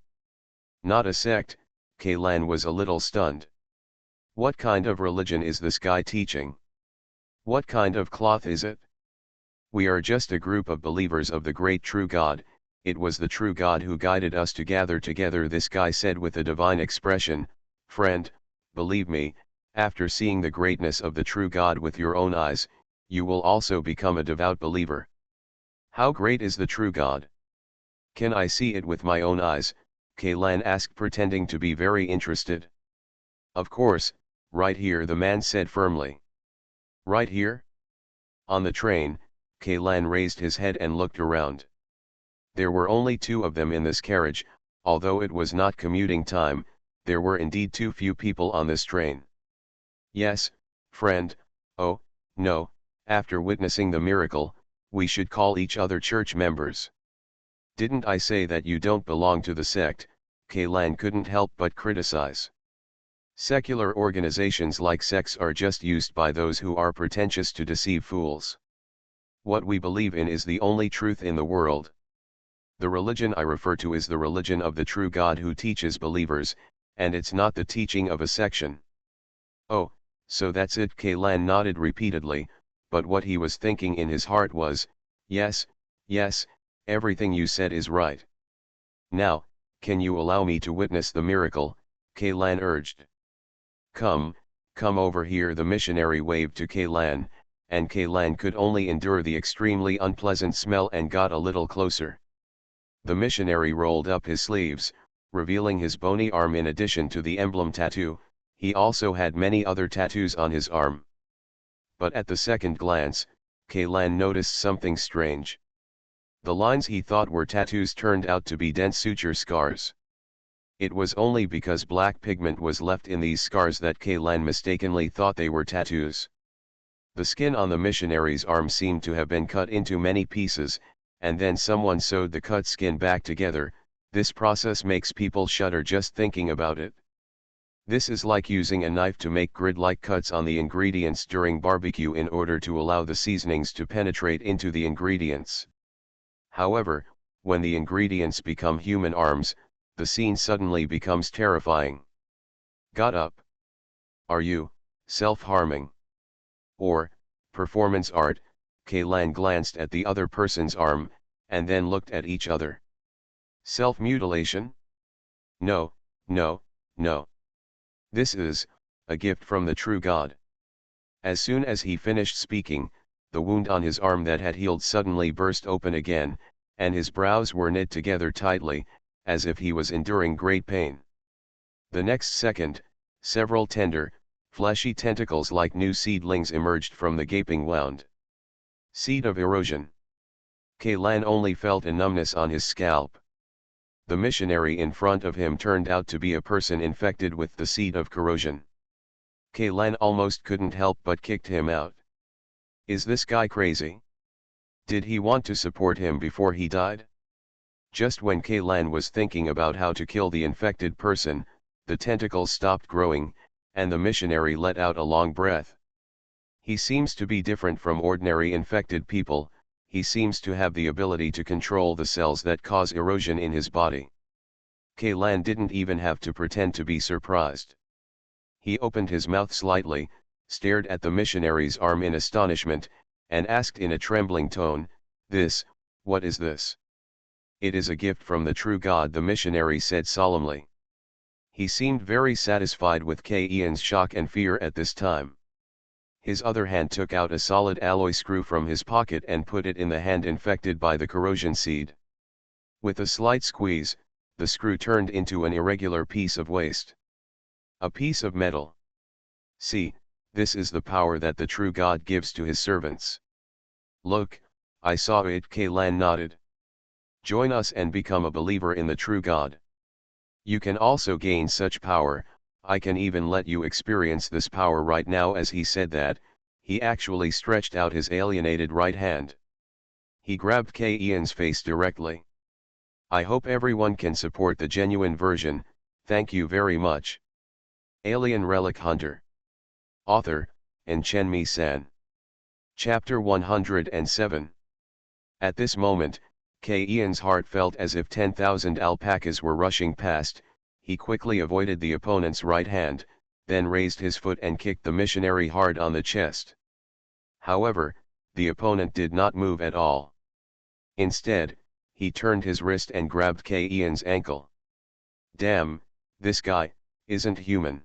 A: Not a sect? Kaylan was a little stunned. What kind of religion is this guy teaching? What kind of cloth is it? We are just a group of believers of the great true God. It was the true God who guided us to gather together, this guy said with a divine expression. Friend, believe me, after seeing the greatness of the true God with your own eyes, you will also become a devout believer. How great is the true God? Can I see it with my own eyes? Kaylan asked, pretending to be very interested. Of course, right here, the man said firmly. Right here? On the train, Kaylan raised his head and looked around. There were only 2 of them in this carriage. Although it was not commuting time, there were indeed too few people on this train. Yes, friend, oh, no, after witnessing the miracle, we should call each other church members. Didn't I say that you don't belong to the sect? Kaylan couldn't help but criticize. Secular organizations like sects are just used by those who are pretentious to deceive fools. What we believe in is the only truth in the world. The religion I refer to is the religion of the true God who teaches believers, and it's not the teaching of a section. Oh, So that's it. Kaylan nodded repeatedly, but what he was thinking in his heart was, yes, yes, everything you said is right. Now, can you allow me to witness the miracle? Kaylan urged. Come, come over here. The missionary waved to Kaylan, and Kaylan could only endure the extremely unpleasant smell and got a little closer. The missionary rolled up his sleeves, revealing his bony arm. In addition to the emblem tattoo, he also had many other tattoos on his arm. But at the second glance, Kaylan noticed something strange. The lines he thought were tattoos turned out to be dense suture scars. It was only because black pigment was left in these scars that Kaylan mistakenly thought they were tattoos. The skin on the missionary's arm seemed to have been cut into many pieces, and then someone sewed the cut skin back together. This process makes people shudder just thinking about it. This is like using a knife to make grid-like cuts on the ingredients during barbecue in order to allow the seasonings to penetrate into the ingredients. However, when the ingredients become human arms, the scene suddenly becomes terrifying. Got up. Are you self-harming? Or performance art? Kaylan glanced at the other person's arm, and then looked at each other. Self-mutilation? No, no, no. This is a gift from the true God. As soon as he finished speaking, the wound on his arm that had healed suddenly burst open again, and his brows were knit together tightly, as if he was enduring great pain. The next second, several tender, fleshy tentacles like new seedlings emerged from the gaping wound. Seed of erosion. Kaylan only felt a numbness on his scalp. The missionary in front of him turned out to be a person infected with the seed of corrosion. Kaylan almost couldn't help but kicked him out. Is this guy crazy? Did he want to support him before he died? Just when Kaylan was thinking about how to kill the infected person, the tentacles stopped growing, and the missionary let out a long breath. He seems to be different from ordinary infected people. He seems to have the ability to control the cells that cause erosion in his body. Kaylan didn't even have to pretend to be surprised. He opened his mouth slightly, stared at the missionary's arm in astonishment, and asked in a trembling tone, what is this? It is a gift from the true God, the missionary said solemnly. He seemed very satisfied with Kaylan's shock and fear at this time. His other hand took out a solid alloy screw from his pocket and put it in the hand infected by the corrosion seed. With a slight squeeze, the screw turned into an irregular piece of waste. A piece of metal. See, this is the power that the true God gives to his servants. Look, I saw it. Kaylan nodded. Join us and become a believer in the true God. You can also gain such power. I can even let you experience this power right now. As he said that, he actually stretched out his alienated right hand. He grabbed Kaylan's face directly. I hope everyone can support the genuine version. Thank you very much. Alien Relic Hunter. Author, Chen San. Chapter 107. At this moment, Kaylan's heart felt as if 10,000 alpacas were rushing past. He quickly avoided the opponent's right hand, then raised his foot and kicked the missionary hard on the chest. However, the opponent did not move at all. Instead, he turned his wrist and grabbed Kaylan's ankle. Damn, this guy isn't human.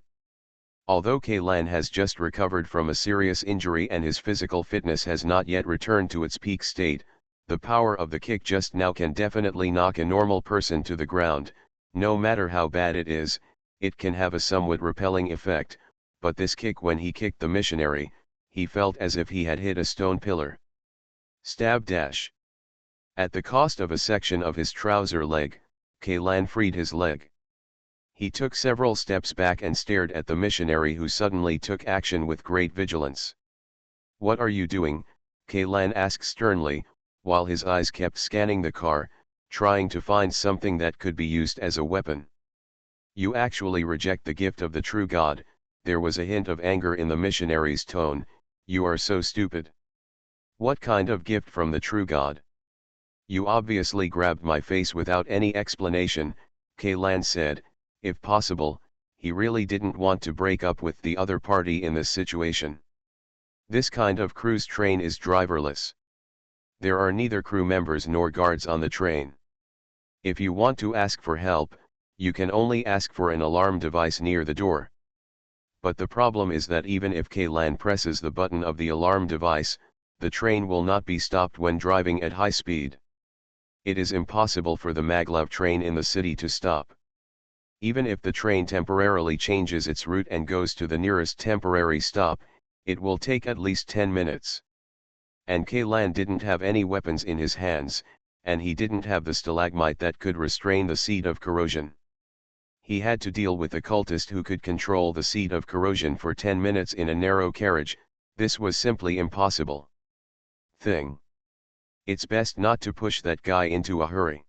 A: Although Kaylan has just recovered from a serious injury and his physical fitness has not yet returned to its peak state, the power of the kick just now can definitely knock a normal person to the ground. No matter how bad it is, it can have a somewhat repelling effect, but this kick, when he kicked the missionary, he felt as if he had hit a stone pillar. Stab dash. At the cost of a section of his trouser leg, Kaylan freed his leg. He took several steps back and stared at the missionary, who suddenly took action with great vigilance. What are you doing? Kaylan asked sternly, while his eyes kept scanning the car, trying to find something that could be used as a weapon. You actually reject the gift of the true God. There was a hint of anger in the missionary's tone. You are so stupid. What kind of gift from the true God? You obviously grabbed my face without any explanation, Kaylan said. If possible, he really didn't want to break up with the other party in this situation. This kind of cruise train is driverless. There are neither crew members nor guards on the train. If you want to ask for help, you can only ask for an alarm device near the door. But the problem is that even if Kaylan presses the button of the alarm device, the train will not be stopped when driving at high speed. It is impossible for the maglev train in the city to stop. Even if the train temporarily changes its route and goes to the nearest temporary stop, it will take at least 10 minutes. And Kaylan didn't have any weapons in his hands, and he didn't have the stalagmite that could restrain the seed of corrosion. He had to deal with a cultist who could control the seed of corrosion for 10 minutes in a narrow carriage. This was simply impossible. It's best not to push that guy into a hurry.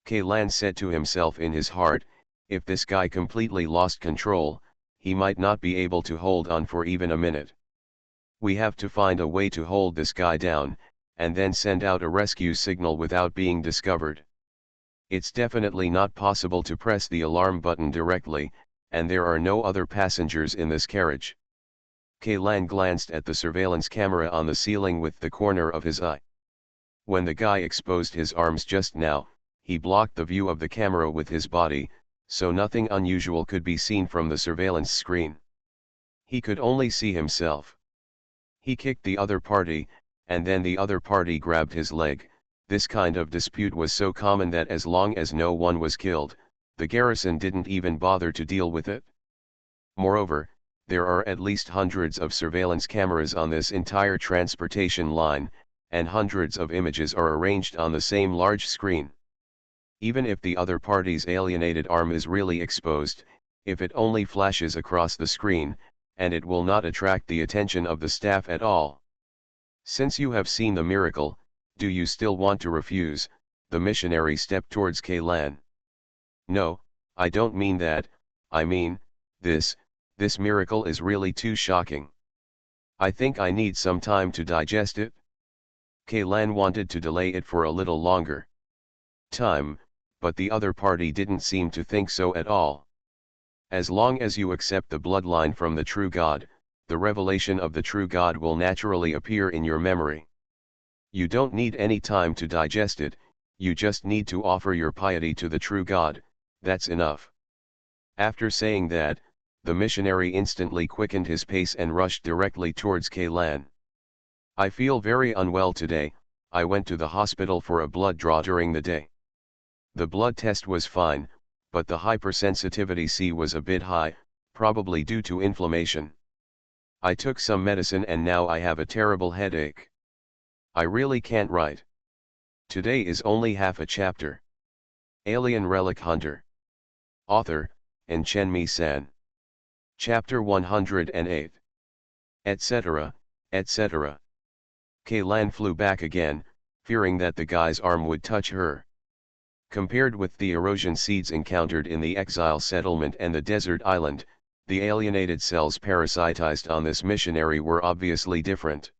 A: Kaylan said to himself in his heart, if this guy completely lost control, he might not be able to hold on for even a minute. We have to find a way to hold this guy down, and then send out a rescue signal without being discovered. It's definitely not possible to press the alarm button directly, and there are no other passengers in this carriage. Kaylan glanced at the surveillance camera on the ceiling with the corner of his eye. When the guy exposed his arms just now, he blocked the view of the camera with his body, so nothing unusual could be seen from the surveillance screen. He could only see himself. He kicked the other party, and then the other party grabbed his leg. This kind of dispute was so common that as long as no one was killed, the garrison didn't even bother to deal with it. Moreover, there are at least hundreds of surveillance cameras on this entire transportation line, and hundreds of images are arranged on the same large screen. Even if the other party's alienated arm is really exposed, if it only flashes across the screen, and it will not attract the attention of the staff at all. Since you have seen the miracle, do you still want to refuse? The missionary stepped towards Kaylan. No, I don't mean that. I mean, this miracle is really too shocking. I think I need some time to digest it. Kaylan wanted to delay it for a little longer time, but the other party didn't seem to think so at all. As long as you accept the bloodline from the true God, the revelation of the true God will naturally appear in your memory. You don't need any time to digest it, you just need to offer your piety to the true God, that's enough. After saying that, the missionary instantly quickened his pace and rushed directly towards Kaylan. I feel very unwell today. I went to the hospital for a blood draw during the day. The blood test was fine, but the hypersensitivity C was a bit high, probably due to inflammation. I took some medicine and now I have a terrible headache. I really can't write. Today is only half a chapter. Alien Relic Hunter. Author, Chen-Mi-san. Chapter 108. Etc., etc. Kaylan flew back again, fearing that the guy's arm would touch her. Compared with the erosion seeds encountered in the exile settlement and the desert island, the alienated cells parasitized on this missionary were obviously different.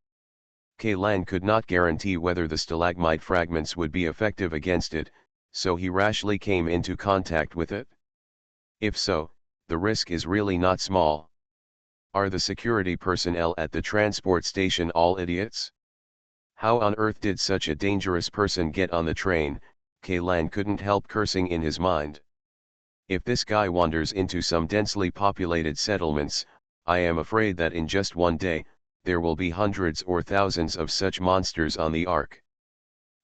A: Kaylan could not guarantee whether the stalagmite fragments would be effective against it, so he rashly came into contact with it. If so, the risk is really not small. Are the security personnel at the transport station all idiots? How on earth did such a dangerous person get on the train? Kaylan couldn't help cursing in his mind. If this guy wanders into some densely populated settlements, I am afraid that in just one day, there will be hundreds or thousands of such monsters on the Ark.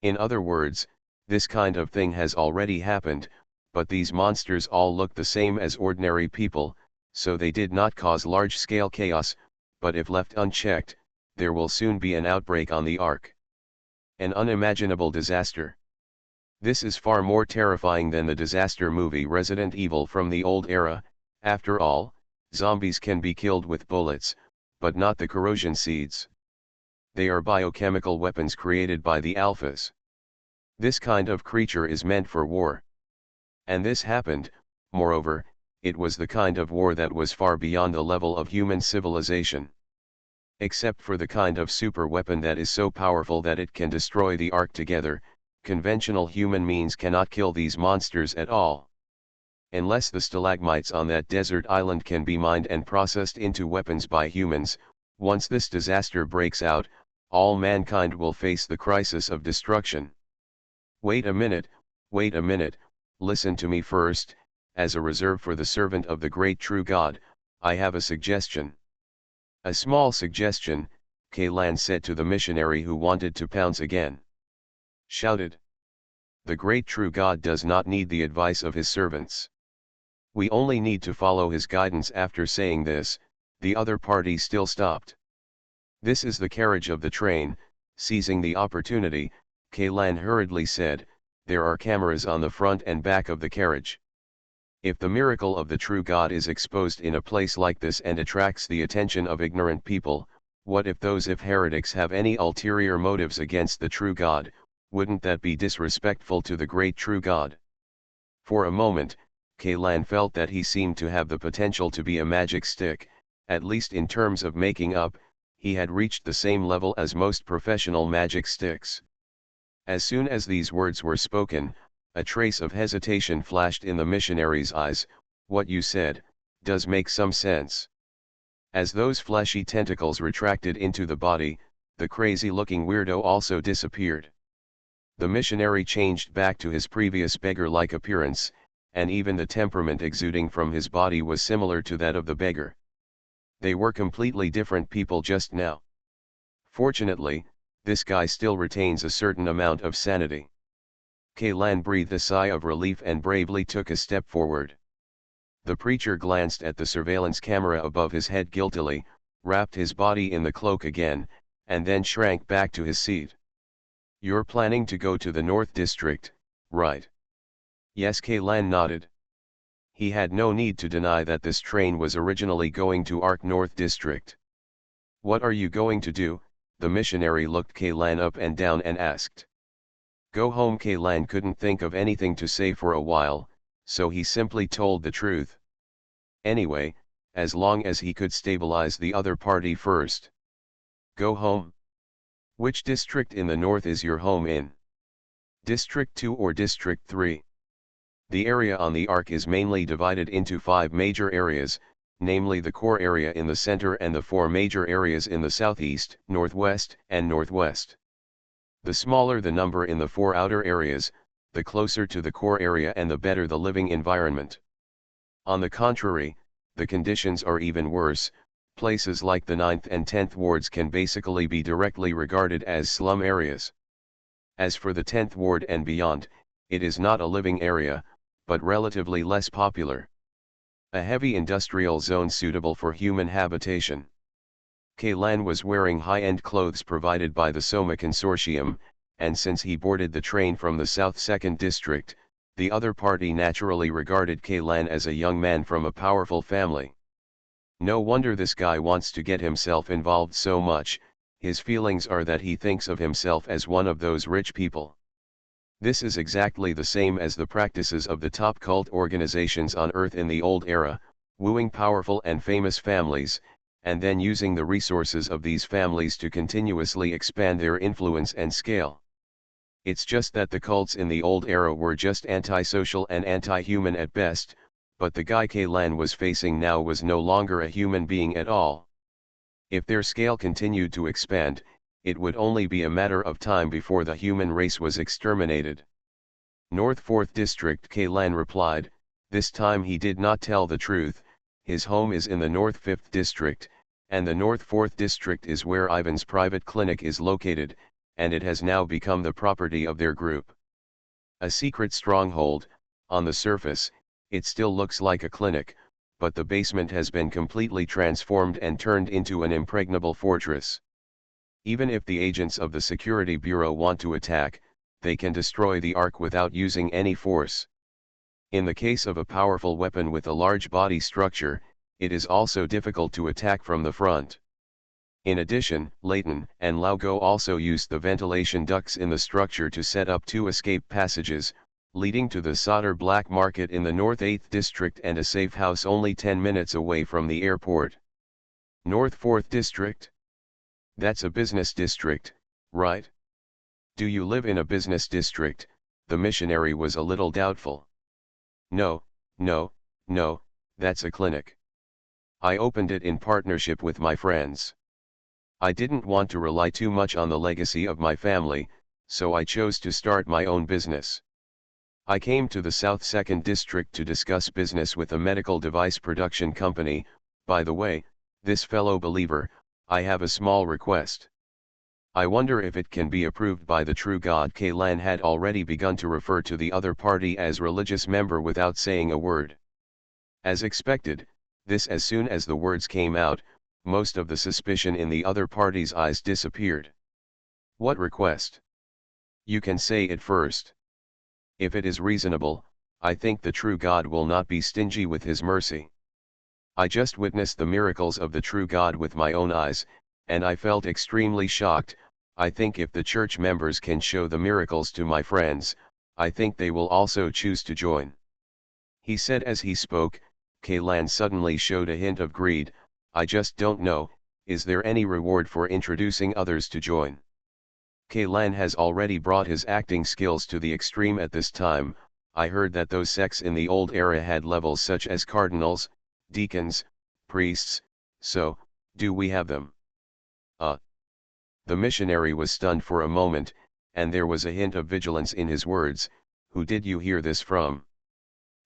A: In other words, this kind of thing has already happened, but these monsters all look the same as ordinary people, so they did not cause large-scale chaos, but if left unchecked, there will soon be an outbreak on the Ark. An unimaginable disaster. This is far more terrifying than the disaster movie Resident Evil from the old era. After all, zombies can be killed with bullets, but not the corrosion seeds. They are biochemical weapons created by the alphas. This kind of creature is meant for war. And this happened. Moreover, it was the kind of war that was far beyond the level of human civilization. Except for the kind of super weapon that is so powerful that it can destroy the Ark together, conventional human means cannot kill these monsters at all. Unless the stalagmites on that desert island can be mined and processed into weapons by humans, once this disaster breaks out, all mankind will face the crisis of destruction. Wait a minute, listen to me first. As a reserve for the servant of the great true God, I have a suggestion. A small suggestion, Kalan said to the missionary who wanted to pounce again. Shouted. The great true God does not need the advice of his servants. We only need to follow his guidance. After saying this, the other party still stopped. This is the carriage of the train. Seizing the opportunity, Kalan hurriedly said, there are cameras on the front and back of the carriage. If the miracle of the true God is exposed in a place like this and attracts the attention of ignorant people, what if heretics have any ulterior motives against the true God? Wouldn't that be disrespectful to the great true God? For a moment, Kalan felt that he seemed to have the potential to be a magic stick. At least in terms of making up, he had reached the same level as most professional magic sticks. As soon as these words were spoken, a trace of hesitation flashed in the missionary's eyes. What you said does make some sense. As those fleshy tentacles retracted into the body, the crazy-looking weirdo also disappeared. The missionary changed back to his previous beggar-like appearance, and even the temperament exuding from his body was similar to that of the beggar. They were completely different people just now. Fortunately, this guy still retains a certain amount of sanity. Kalan breathed a sigh of relief and bravely took a step forward. The preacher glanced at the surveillance camera above his head guiltily, wrapped his body in the cloak again, and then shrank back to his seat. You're planning to go to the North District, right? Yes, Kalan nodded. He had no need to deny that this train was originally going to Ark North District. What are you going to do? The missionary looked Kalan up and down and asked. Go home. Kalan couldn't think of anything to say for a while, so he simply told the truth. Anyway, as long as he could stabilize the other party first. Go home? Which district in the north is your home in? District 2 or District 3? The area on the Ark is mainly divided into 5 major areas, namely the core area in the center and the 4 major areas in the southeast, northwest, and northwest. The smaller the number in the 4 outer areas, the closer to the core area and the better the living environment. On the contrary, the conditions are even worse. Places like the 9th and 10th wards can basically be directly regarded as slum areas. As for the 10th ward and beyond, it is not a living area, but relatively less popular. A heavy industrial zone suitable for human habitation. Kalan was wearing high-end clothes provided by the Soma Consortium, and since he boarded the train from the South 2nd District, the other party naturally regarded Kalan as a young man from a powerful family. No wonder this guy wants to get himself involved so much. His feelings are that he thinks of himself as one of those rich people. This is exactly the same as the practices of the top cult organizations on Earth in the old era, wooing powerful and famous families, and then using the resources of these families to continuously expand their influence and scale. It's just that the cults in the old era were just antisocial and anti-human at best, but the guy Kalan was facing now was no longer a human being at all. If their scale continued to expand, it would only be a matter of time before the human race was exterminated. North 4th District, Kalan replied. This time he did not tell the truth. His home is in the North 5th District, and the North 4th District is where Ivan's private clinic is located, and it has now become the property of their group. A secret stronghold. On the surface, it still looks like a clinic, but the basement has been completely transformed and turned into an impregnable fortress. Even if the agents of the Security Bureau want to attack, they can destroy the Ark without using any force. In the case of a powerful weapon with a large body structure, it is also difficult to attack from the front. In addition, Leighton and Laugo also used the ventilation ducts in the structure to set up 2 escape passages, leading to the solder black market in the North 8th District and a safe house only 10 minutes away from the airport. North 4th District? That's a business district, right? Do you live in a business district? The missionary was a little doubtful. No, No, no, that's a clinic. I opened it in partnership with my friends. I didn't want to rely too much on the legacy of my family, so I chose to start my own business. I came to the South 2nd District to discuss business with a medical device production company. By the way, this fellow believer, I have a small request. I wonder if it can be approved by the true God. Kaylan had already begun to refer to the other party as religious member without saying a word. As expected, as soon as the words came out, most of the suspicion in the other party's eyes disappeared. What request? You can say it first. If it is reasonable, I think the true God will not be stingy with his mercy. I just witnessed the miracles of the true God with my own eyes, and I felt extremely shocked. I think if the church members can show the miracles to my friends, I think they will also choose to join. He said as he spoke. Kaylan suddenly showed a hint of greed. I just don't know, is there any reward for introducing others to join? Kaylan has already brought his acting skills to the extreme at this time. I heard that those sects in the old era had levels such as cardinals, deacons, priests, so, do we have them? The missionary was stunned for a moment, and there was a hint of vigilance in his words. Who did you hear this from?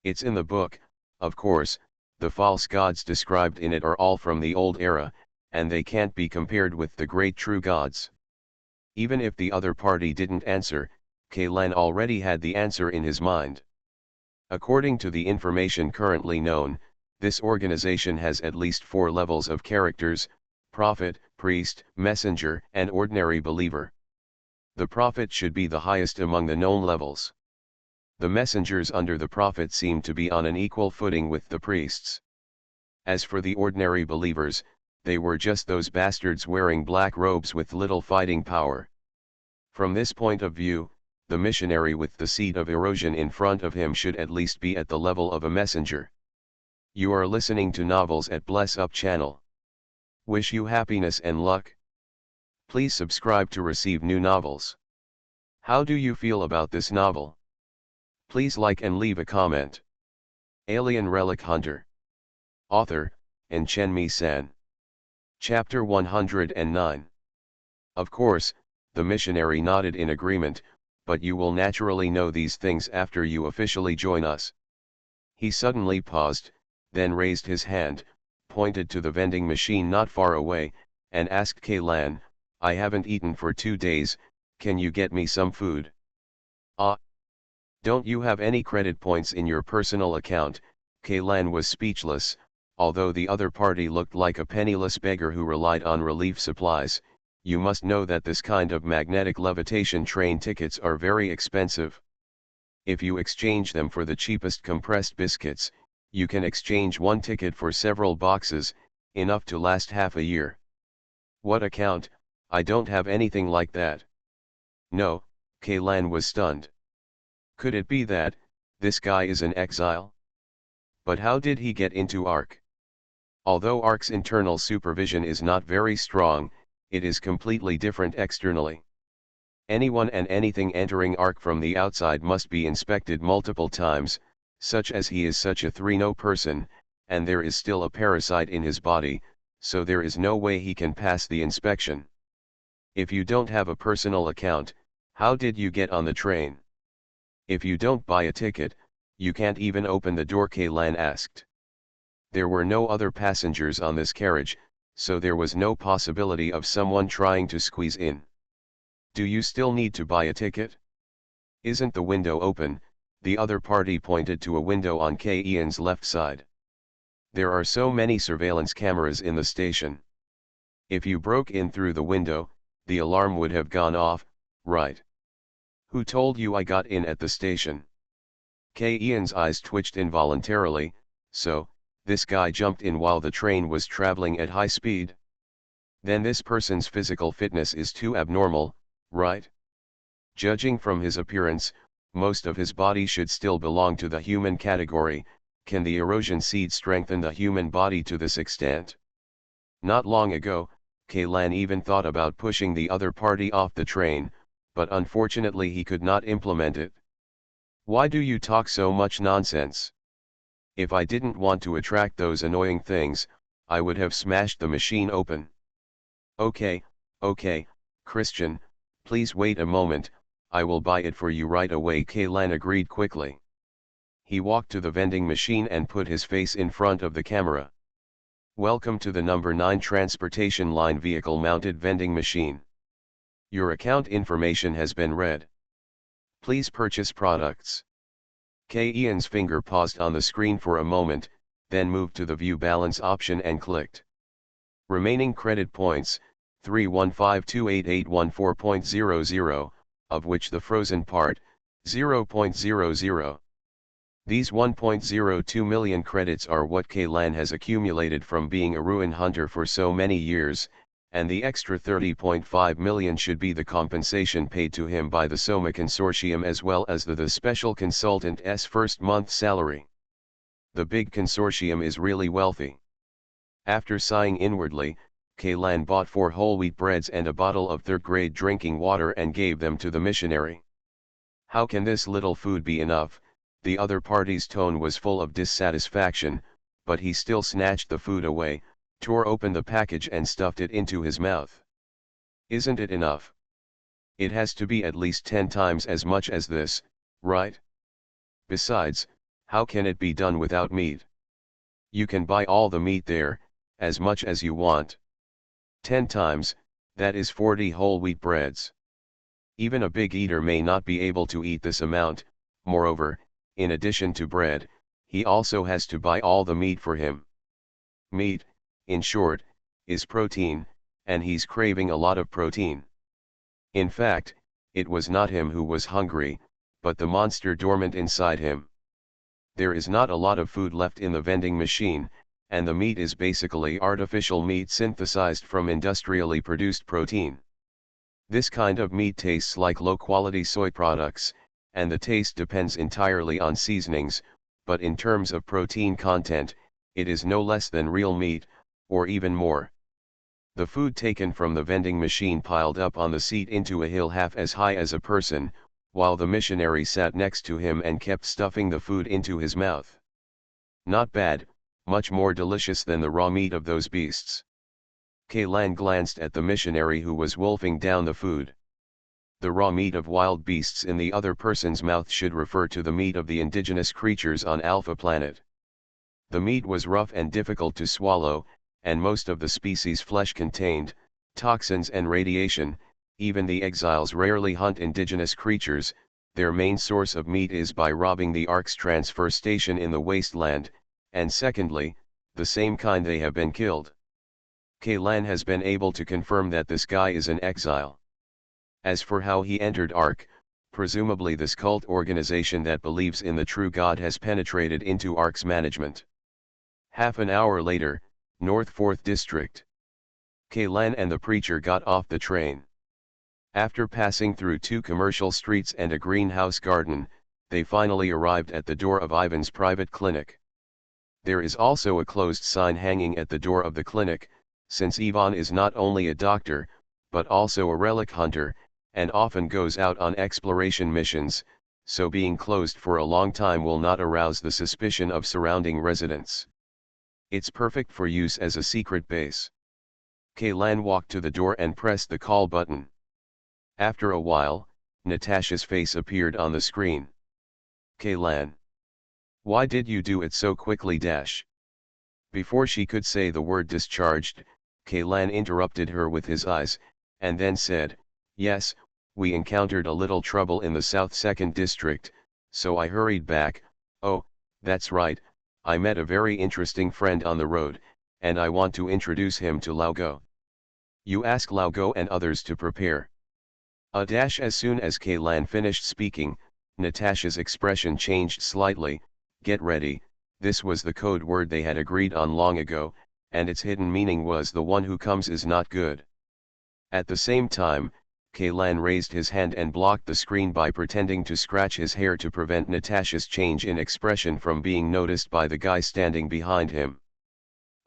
A: It's in the book, of course. The false gods described in it are all from the old era, and they can't be compared with the great true gods. Even if the other party didn't answer, Kaylan already had the answer in his mind. According to the information currently known, this organization has at least 4 levels of characters: prophet, priest, messenger, and ordinary believer. The prophet should be the highest among the known levels. The messengers under the prophet seem to be on an equal footing with the priests. As for the ordinary believers, they were just those bastards wearing black robes with little fighting power. From this point of view, the missionary with the seed of erosion in front of him should at least be at the level of a messenger. You are listening to Novels at Bless Up channel. Wish you happiness and luck. Please subscribe to receive new novels. How do you feel about this novel? Please like and leave a comment. Alien Relic Hunter. Author, Chen-Mi-san. Chapter 109. Of course, the missionary nodded in agreement, but you will naturally know these things after you officially join us. He suddenly paused, then raised his hand, pointed to the vending machine not far away, and asked Kaylan, I haven't eaten for 2 days, can you get me some food? Don't you have any credit points in your personal account? Kaylan was speechless. Although the other party looked like a penniless beggar who relied on relief supplies, you must know that this kind of magnetic levitation train tickets are very expensive. If you exchange them for the cheapest compressed biscuits, you can exchange one ticket for several boxes, enough to last half a year. What account? I don't have anything like that. No, Kaylan was stunned. Could it be that this guy is an exile? But how did he get into ARC? Although ARC's internal supervision is not very strong, it is completely different externally. Anyone and anything entering ARC from the outside must be inspected multiple times, such as he is such a 3-no person, and there is still a parasite in his body, so there is no way he can pass the inspection. If you don't have a personal account, how did you get on the train? If you don't buy a ticket, you can't even open the door, Kaylan asked. There were no other passengers on this carriage, so there was no possibility of someone trying to squeeze in. Do you still need to buy a ticket? Isn't the window open? The other party pointed to a window on Kaylan's left side. There are so many surveillance cameras in the station. If you broke in through the window, the alarm would have gone off, right? Who told you I got in at the station? Kaylan's eyes twitched involuntarily. So, this guy jumped in while the train was traveling at high speed? Then this person's physical fitness is too abnormal, right? Judging from his appearance, most of his body should still belong to the human category. Can the erosion seed strengthen the human body to this extent? Not long ago, Kaylan even thought about pushing the other party off the train, but unfortunately he could not implement it. Why do you talk so much nonsense? If I didn't want to attract those annoying things, I would have smashed the machine open. Okay, Christian, please wait a moment, I will buy it for you right away. Kaylan agreed quickly. He walked to the vending machine and put his face in front of the camera. Welcome to the number 9 transportation line vehicle mounted vending machine. Your account information has been read. Please purchase products. Ian's finger paused on the screen for a moment, then moved to the view balance option and clicked. Remaining credit points, 3152881.4.00, of which the frozen part, 0.00. These 1.02 million credits are what Kaylan has accumulated from being a ruin hunter for so many years, and the extra 30.5 million should be the compensation paid to him by the Soma Consortium as well as the special consultant's first month's salary. The big consortium is really wealthy. After sighing inwardly, Kaylan bought 4 whole wheat breads and a bottle of third-grade drinking water and gave them to the missionary. How can this little food be enough? The other party's tone was full of dissatisfaction, but he still snatched the food away, tore open the package and stuffed it into his mouth. Isn't it enough? It has to be at least 10 times as much as this, right? Besides, how can it be done without meat? You can buy all the meat there, as much as you want. 10 times, that is 40 whole wheat breads. Even a big eater may not be able to eat this amount. Moreover, in addition to bread, he also has to buy all the meat for him. Meat, in short, is protein, and he's craving a lot of protein. In fact, it was not him who was hungry, but the monster dormant inside him. There is not a lot of food left in the vending machine, and the meat is basically artificial meat synthesized from industrially produced protein. This kind of meat tastes like low-quality soy products, and the taste depends entirely on seasonings, but in terms of protein content, it is no less than real meat, or even more. The food taken from the vending machine piled up on the seat into a hill half as high as a person, while the missionary sat next to him and kept stuffing the food into his mouth. Not bad, much more delicious than the raw meat of those beasts. Kaylan glanced at the missionary who was wolfing down the food. The raw meat of wild beasts in the other person's mouth should refer to the meat of the indigenous creatures on Alpha Planet. The meat was rough and difficult to swallow, and most of the species' flesh contained toxins and radiation. Even the exiles rarely hunt indigenous creatures. Their main source of meat is by robbing the Ark's transfer station in the wasteland, and secondly, the same kind they have been killed. Kaylan has been able to confirm that this guy is an exile. As for how he entered Ark, presumably this cult organization that believes in the true God has penetrated into Ark's management. Half an hour later, North 4th District. Kaylan and the preacher got off the train. After passing through 2 commercial streets and a greenhouse garden, they finally arrived at the door of Ivan's private clinic. There is also a closed sign hanging at the door of the clinic, since Ivan is not only a doctor, but also a relic hunter, and often goes out on exploration missions, so being closed for a long time will not arouse the suspicion of surrounding residents. It's perfect for use as a secret base. Kaylan walked to the door and pressed the call button. After a while, Natasha's face appeared on the screen. Kaylan. Why did you do it so quickly? Before she could say the word discharged, Kaylan interrupted her with his eyes, and then said, yes, we encountered a little trouble in the South 2nd District, so I hurried back. Oh, that's right, I met a very interesting friend on the road, and I want to introduce him to Laugo. You ask Laugo and others to prepare. As soon as Kaylan finished speaking, Natasha's expression changed slightly. Get ready, this was the code word they had agreed on long ago, and its hidden meaning was the one who comes is not good. At the same time, Kaylan raised his hand and blocked the screen by pretending to scratch his hair to prevent Natasha's change in expression from being noticed by the guy standing behind him.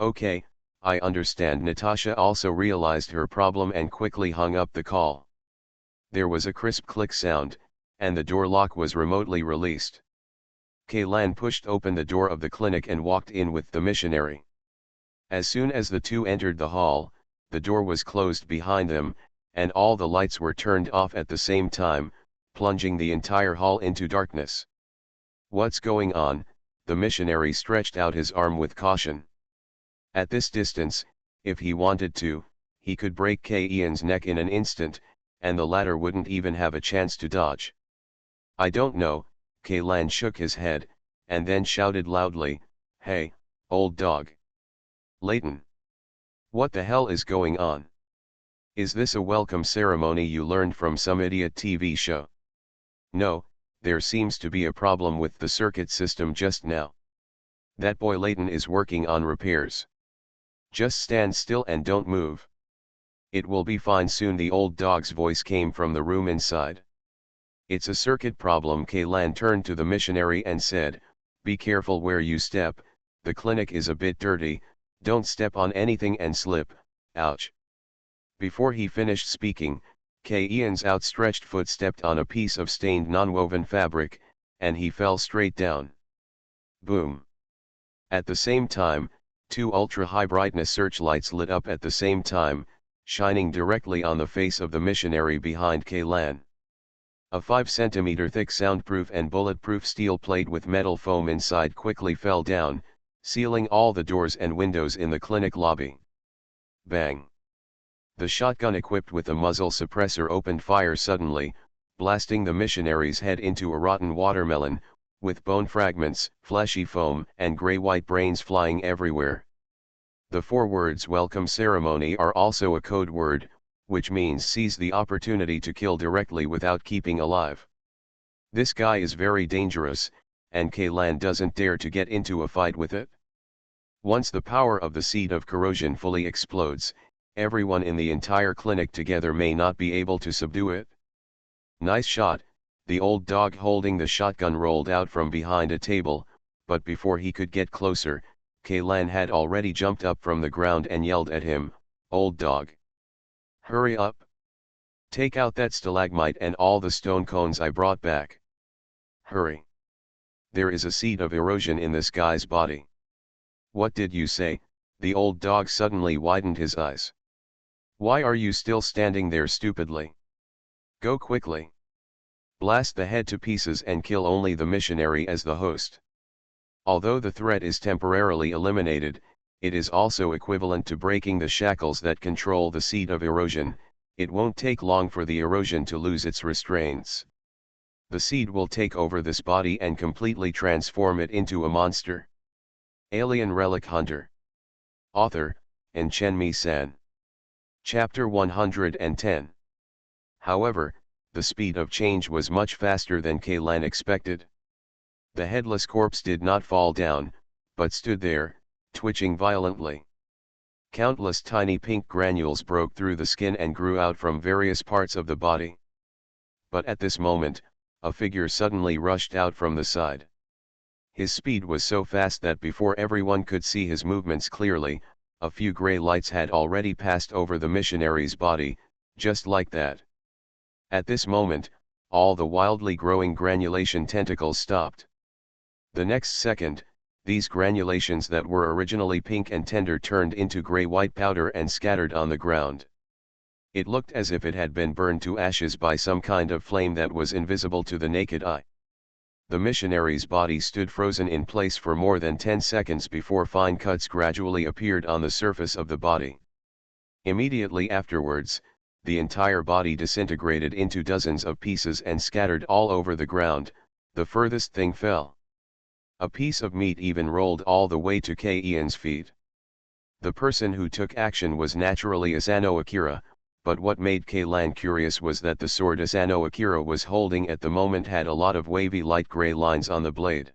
A: Okay, I understand. Natasha also realized her problem and quickly hung up the call. There was a crisp click sound, and the door lock was remotely released. Kaylan pushed open the door of the clinic and walked in with the missionary. As soon as the two entered the hall, the door was closed behind them, and all the lights were turned off at the same time, plunging the entire hall into darkness. "What's going on?" The missionary stretched out his arm with caution. At this distance, if he wanted to, he could break Ian's neck in an instant, and the latter wouldn't even have a chance to dodge. "I don't know." Kaylan shook his head, and then shouted loudly, "Hey, old dog. Layton. What the hell is going on? Is this a welcome ceremony you learned from some idiot TV show? No, there seems to be a problem with the circuit system just now. That boy Layton is working on repairs. Just stand still and don't move. It will be fine soon." The old dog's voice came from the room inside. "It's a circuit problem." Kaylan turned to the missionary and said, "Be careful where you step, the clinic is a bit dirty, don't step on anything and slip, ouch." Before he finished speaking, Ian's outstretched foot stepped on a piece of stained non-woven fabric, and he fell straight down. Boom. At the same time, two ultra-high brightness searchlights lit up at the same time, shining directly on the face of the missionary behind Kaylan. A 5 cm thick soundproof and bulletproof steel plate with metal foam inside quickly fell down, sealing all the doors and windows in the clinic lobby. Bang! The shotgun equipped with a muzzle suppressor opened fire suddenly, blasting the missionary's head into a rotten watermelon, with bone fragments, fleshy foam, and gray-white brains flying everywhere. The 4 words "welcome ceremony" are also a code word, which means seize the opportunity to kill directly without keeping alive. This guy is very dangerous, and Kaylan doesn't dare to get into a fight with it. Once the power of the seed of corrosion fully explodes, everyone in the entire clinic together may not be able to subdue it. Nice shot. The old dog holding the shotgun rolled out from behind a table, but before he could get closer, Kaylan had already jumped up from the ground and yelled at him, "Old dog. Hurry up. Take out that stalagmite and all the stone cones I brought back. Hurry. There is a seed of erosion in this guy's body." "What did you say?" The old dog suddenly widened his eyes. "Why are you still standing there stupidly? Go quickly. Blast the head to pieces and kill only the missionary as the host." Although the threat is temporarily eliminated, it is also equivalent to breaking the shackles that control the seed of erosion. It won't take long for the erosion to lose its restraints. The seed will take over this body and completely transform it into a monster. Alien Relic Hunter. Author, Chen San. Chapter 110. However, the speed of change was much faster than Kaylan expected. The headless corpse did not fall down, but stood there, twitching violently. Countless tiny pink granules broke through the skin and grew out from various parts of the body. But at this moment, a figure suddenly rushed out from the side. His speed was so fast that before everyone could see his movements clearly, a few gray lights had already passed over the missionary's body, just like that. At this moment, all the wildly growing granulation tentacles stopped. The next second, these granulations that were originally pink and tender turned into gray-white powder and scattered on the ground. It looked as if it had been burned to ashes by some kind of flame that was invisible to the naked eye. The missionary's body stood frozen in place for more than 10 seconds before fine cuts gradually appeared on the surface of the body. Immediately afterwards, the entire body disintegrated into dozens of pieces and scattered all over the ground. The furthest thing fell. A piece of meat even rolled all the way to Ian's feet. The person who took action was naturally Asano Akira, but what made Kaylan curious was that the sword Asano Akira was holding at the moment had a lot of wavy light gray lines on the blade.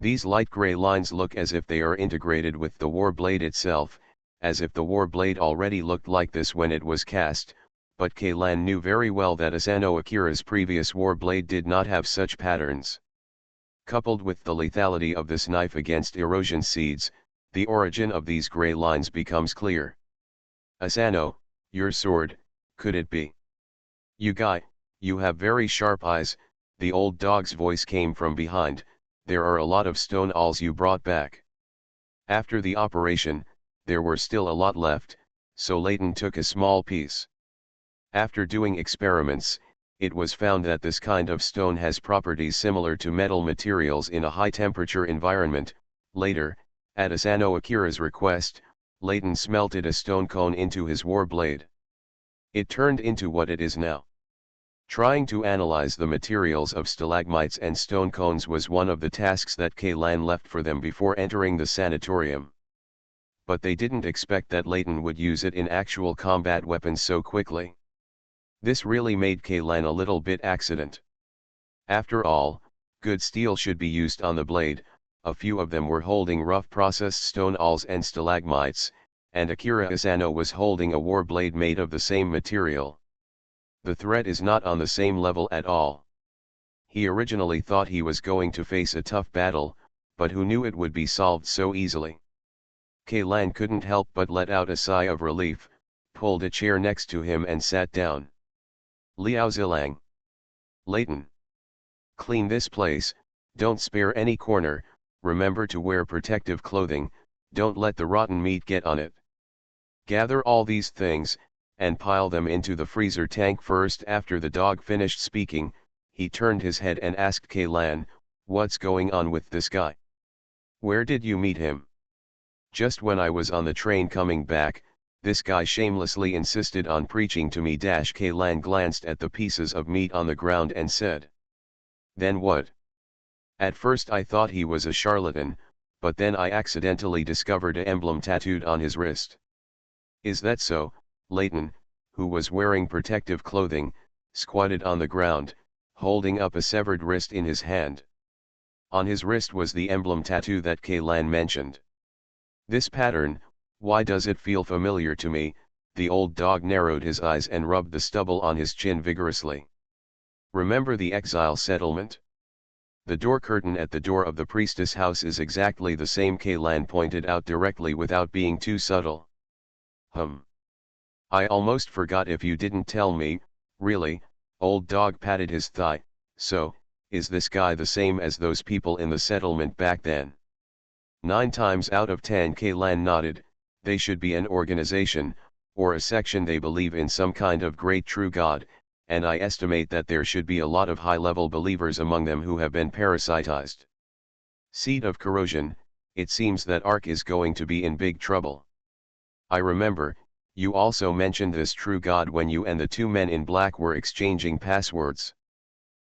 A: These light gray lines look as if they are integrated with the war blade itself, as if the war blade already looked like this when it was cast, but Kaylan knew very well that Asano Akira's previous war blade did not have such patterns. Coupled with the lethality of this knife against erosion seeds, the origin of these gray lines becomes clear. "Asano, your sword, could it be? You have very sharp eyes," the old dog's voice came from behind. there are a lot of stone alls you brought back. After the operation, there were still a lot left, so Leighton took a small piece. After doing experiments, it was found that this kind of stone has properties similar to metal materials in a high-temperature environment. Later, at Asano Akira's request, Leighton smelted a stone cone into his war blade. It turned into what it is now. Trying to analyze the materials of stalagmites and stone cones was one of the tasks that K-Lan left for them before entering the sanatorium. But they didn't expect that Leighton would use it in actual combat weapons so quickly. This really made K-Lan a little bit accident. After all, good steel should be used on the blade. A few of them were holding rough processed stone alls and stalagmites, and Akira Asano was holding a war blade made of the same material. The threat is not on the same level at all. He originally thought he was going to face a tough battle, but who knew it would be solved so easily? K-Lan couldn't help but let out a sigh of relief, pulled a chair next to him and sat down. Liao Zilang. Leighton. Clean this place, don't spare any corner, remember to wear protective clothing, don't let the rotten meat get on it. Gather all these things, and pile them into the freezer tank first. After the dog finished speaking, he turned his head and asked K-Lan, what's going on with this guy? Where did you meet him? Just when I was on the train coming back, this guy shamelessly insisted on preaching to me. K-Lan glanced at the pieces of meat on the ground and said. Then what? At first I thought he was a charlatan, but then I accidentally discovered an emblem tattooed on his wrist. Is that so? Leighton, who was wearing protective clothing, squatted on the ground, holding up a severed wrist in his hand. On his wrist was the emblem tattoo that K-Lan mentioned. This pattern, why does it feel familiar to me? The old dog narrowed his eyes and rubbed the stubble on his chin vigorously. Remember the exile settlement? The door curtain at the door of the priestess house is exactly the same. K-Lan pointed out directly without being too subtle. I almost forgot if you didn't tell me. Really? Old dog patted his thigh. So, is this guy the same as those people in the settlement back then? 9 times out of 10. K-Lan nodded. They should be an organization, or a section. They believe in some kind of great true God, and I estimate that there should be a lot of high-level believers among them who have been parasitized. Seed of corrosion, it seems that Ark is going to be in big trouble. I remember, you also mentioned this true God when you and the 2 men in black were exchanging passwords.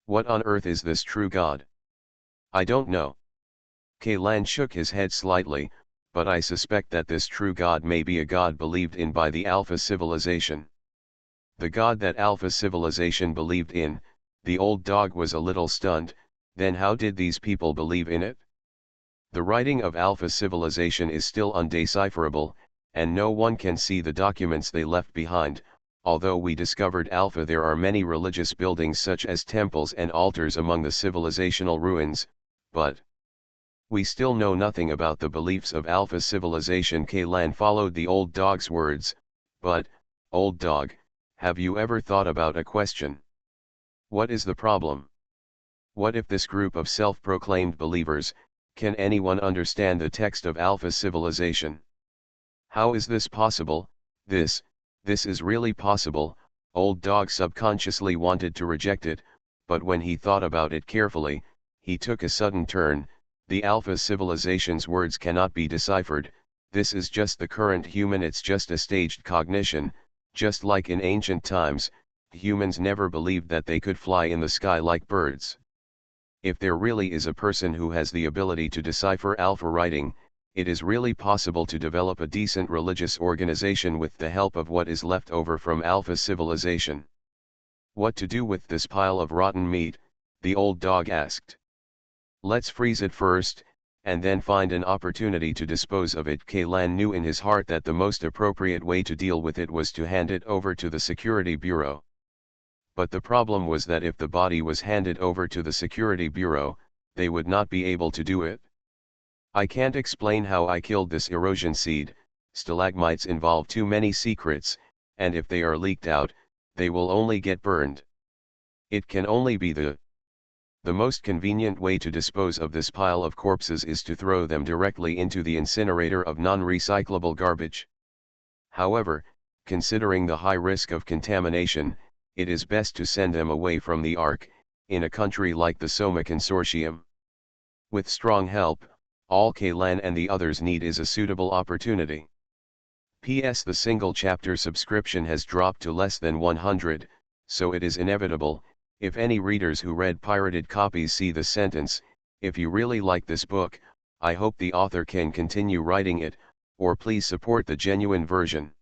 A: What on earth is this true God? I don't know. K-Lan shook his head slightly, but I suspect that this true God may be a God believed in by the Alpha civilization. The God that Alpha civilization believed in. The old dog was a little stunned. Then how did these people believe in it? The writing of Alpha civilization is still undecipherable, and no one can see the documents they left behind. Although we discovered Alpha, there are many religious buildings such as temples and altars among the civilizational ruins, but we still know nothing about the beliefs of Alpha civilization. K-Lan followed the old dog's words. But, old dog, have you ever thought about a question? What is the problem? What if this group of self-proclaimed believers, can anyone understand the text of Alpha civilization? How is this possible? This is really possible. Old dog subconsciously wanted to reject it, but when he thought about it carefully, he took a sudden turn. The Alpha civilization's words cannot be deciphered. This is just the current human, it's just a staged cognition. Just like in ancient times, humans never believed that they could fly in the sky like birds. If there really is a person who has the ability to decipher Alpha writing, it is really possible to develop a decent religious organization with the help of what is left over from Alpha civilization. What to do with this pile of rotten meat? The old dog asked. Let's freeze it first, and then find an opportunity to dispose of it. K-Lan knew in his heart that the most appropriate way to deal with it was to hand it over to the Security Bureau. But the problem was that if the body was handed over to the Security Bureau, they would not be able to do it. I can't explain how I killed this erosion seed. Stalagmites involve too many secrets, and if they are leaked out, they will only get burned. It can only be the The most convenient way to dispose of this pile of corpses is to throw them directly into the incinerator of non-recyclable garbage. However, considering the high risk of contamination, it is best to send them away from the Ark, in a country like the Soma Consortium. With strong help, all Kaylan and the others need is a suitable opportunity. P.S. The single chapter subscription has dropped to less than 100, so it is inevitable, if any readers who read pirated copies see the sentence, "If you really like this book, I hope the author can continue writing it, or please support the genuine version."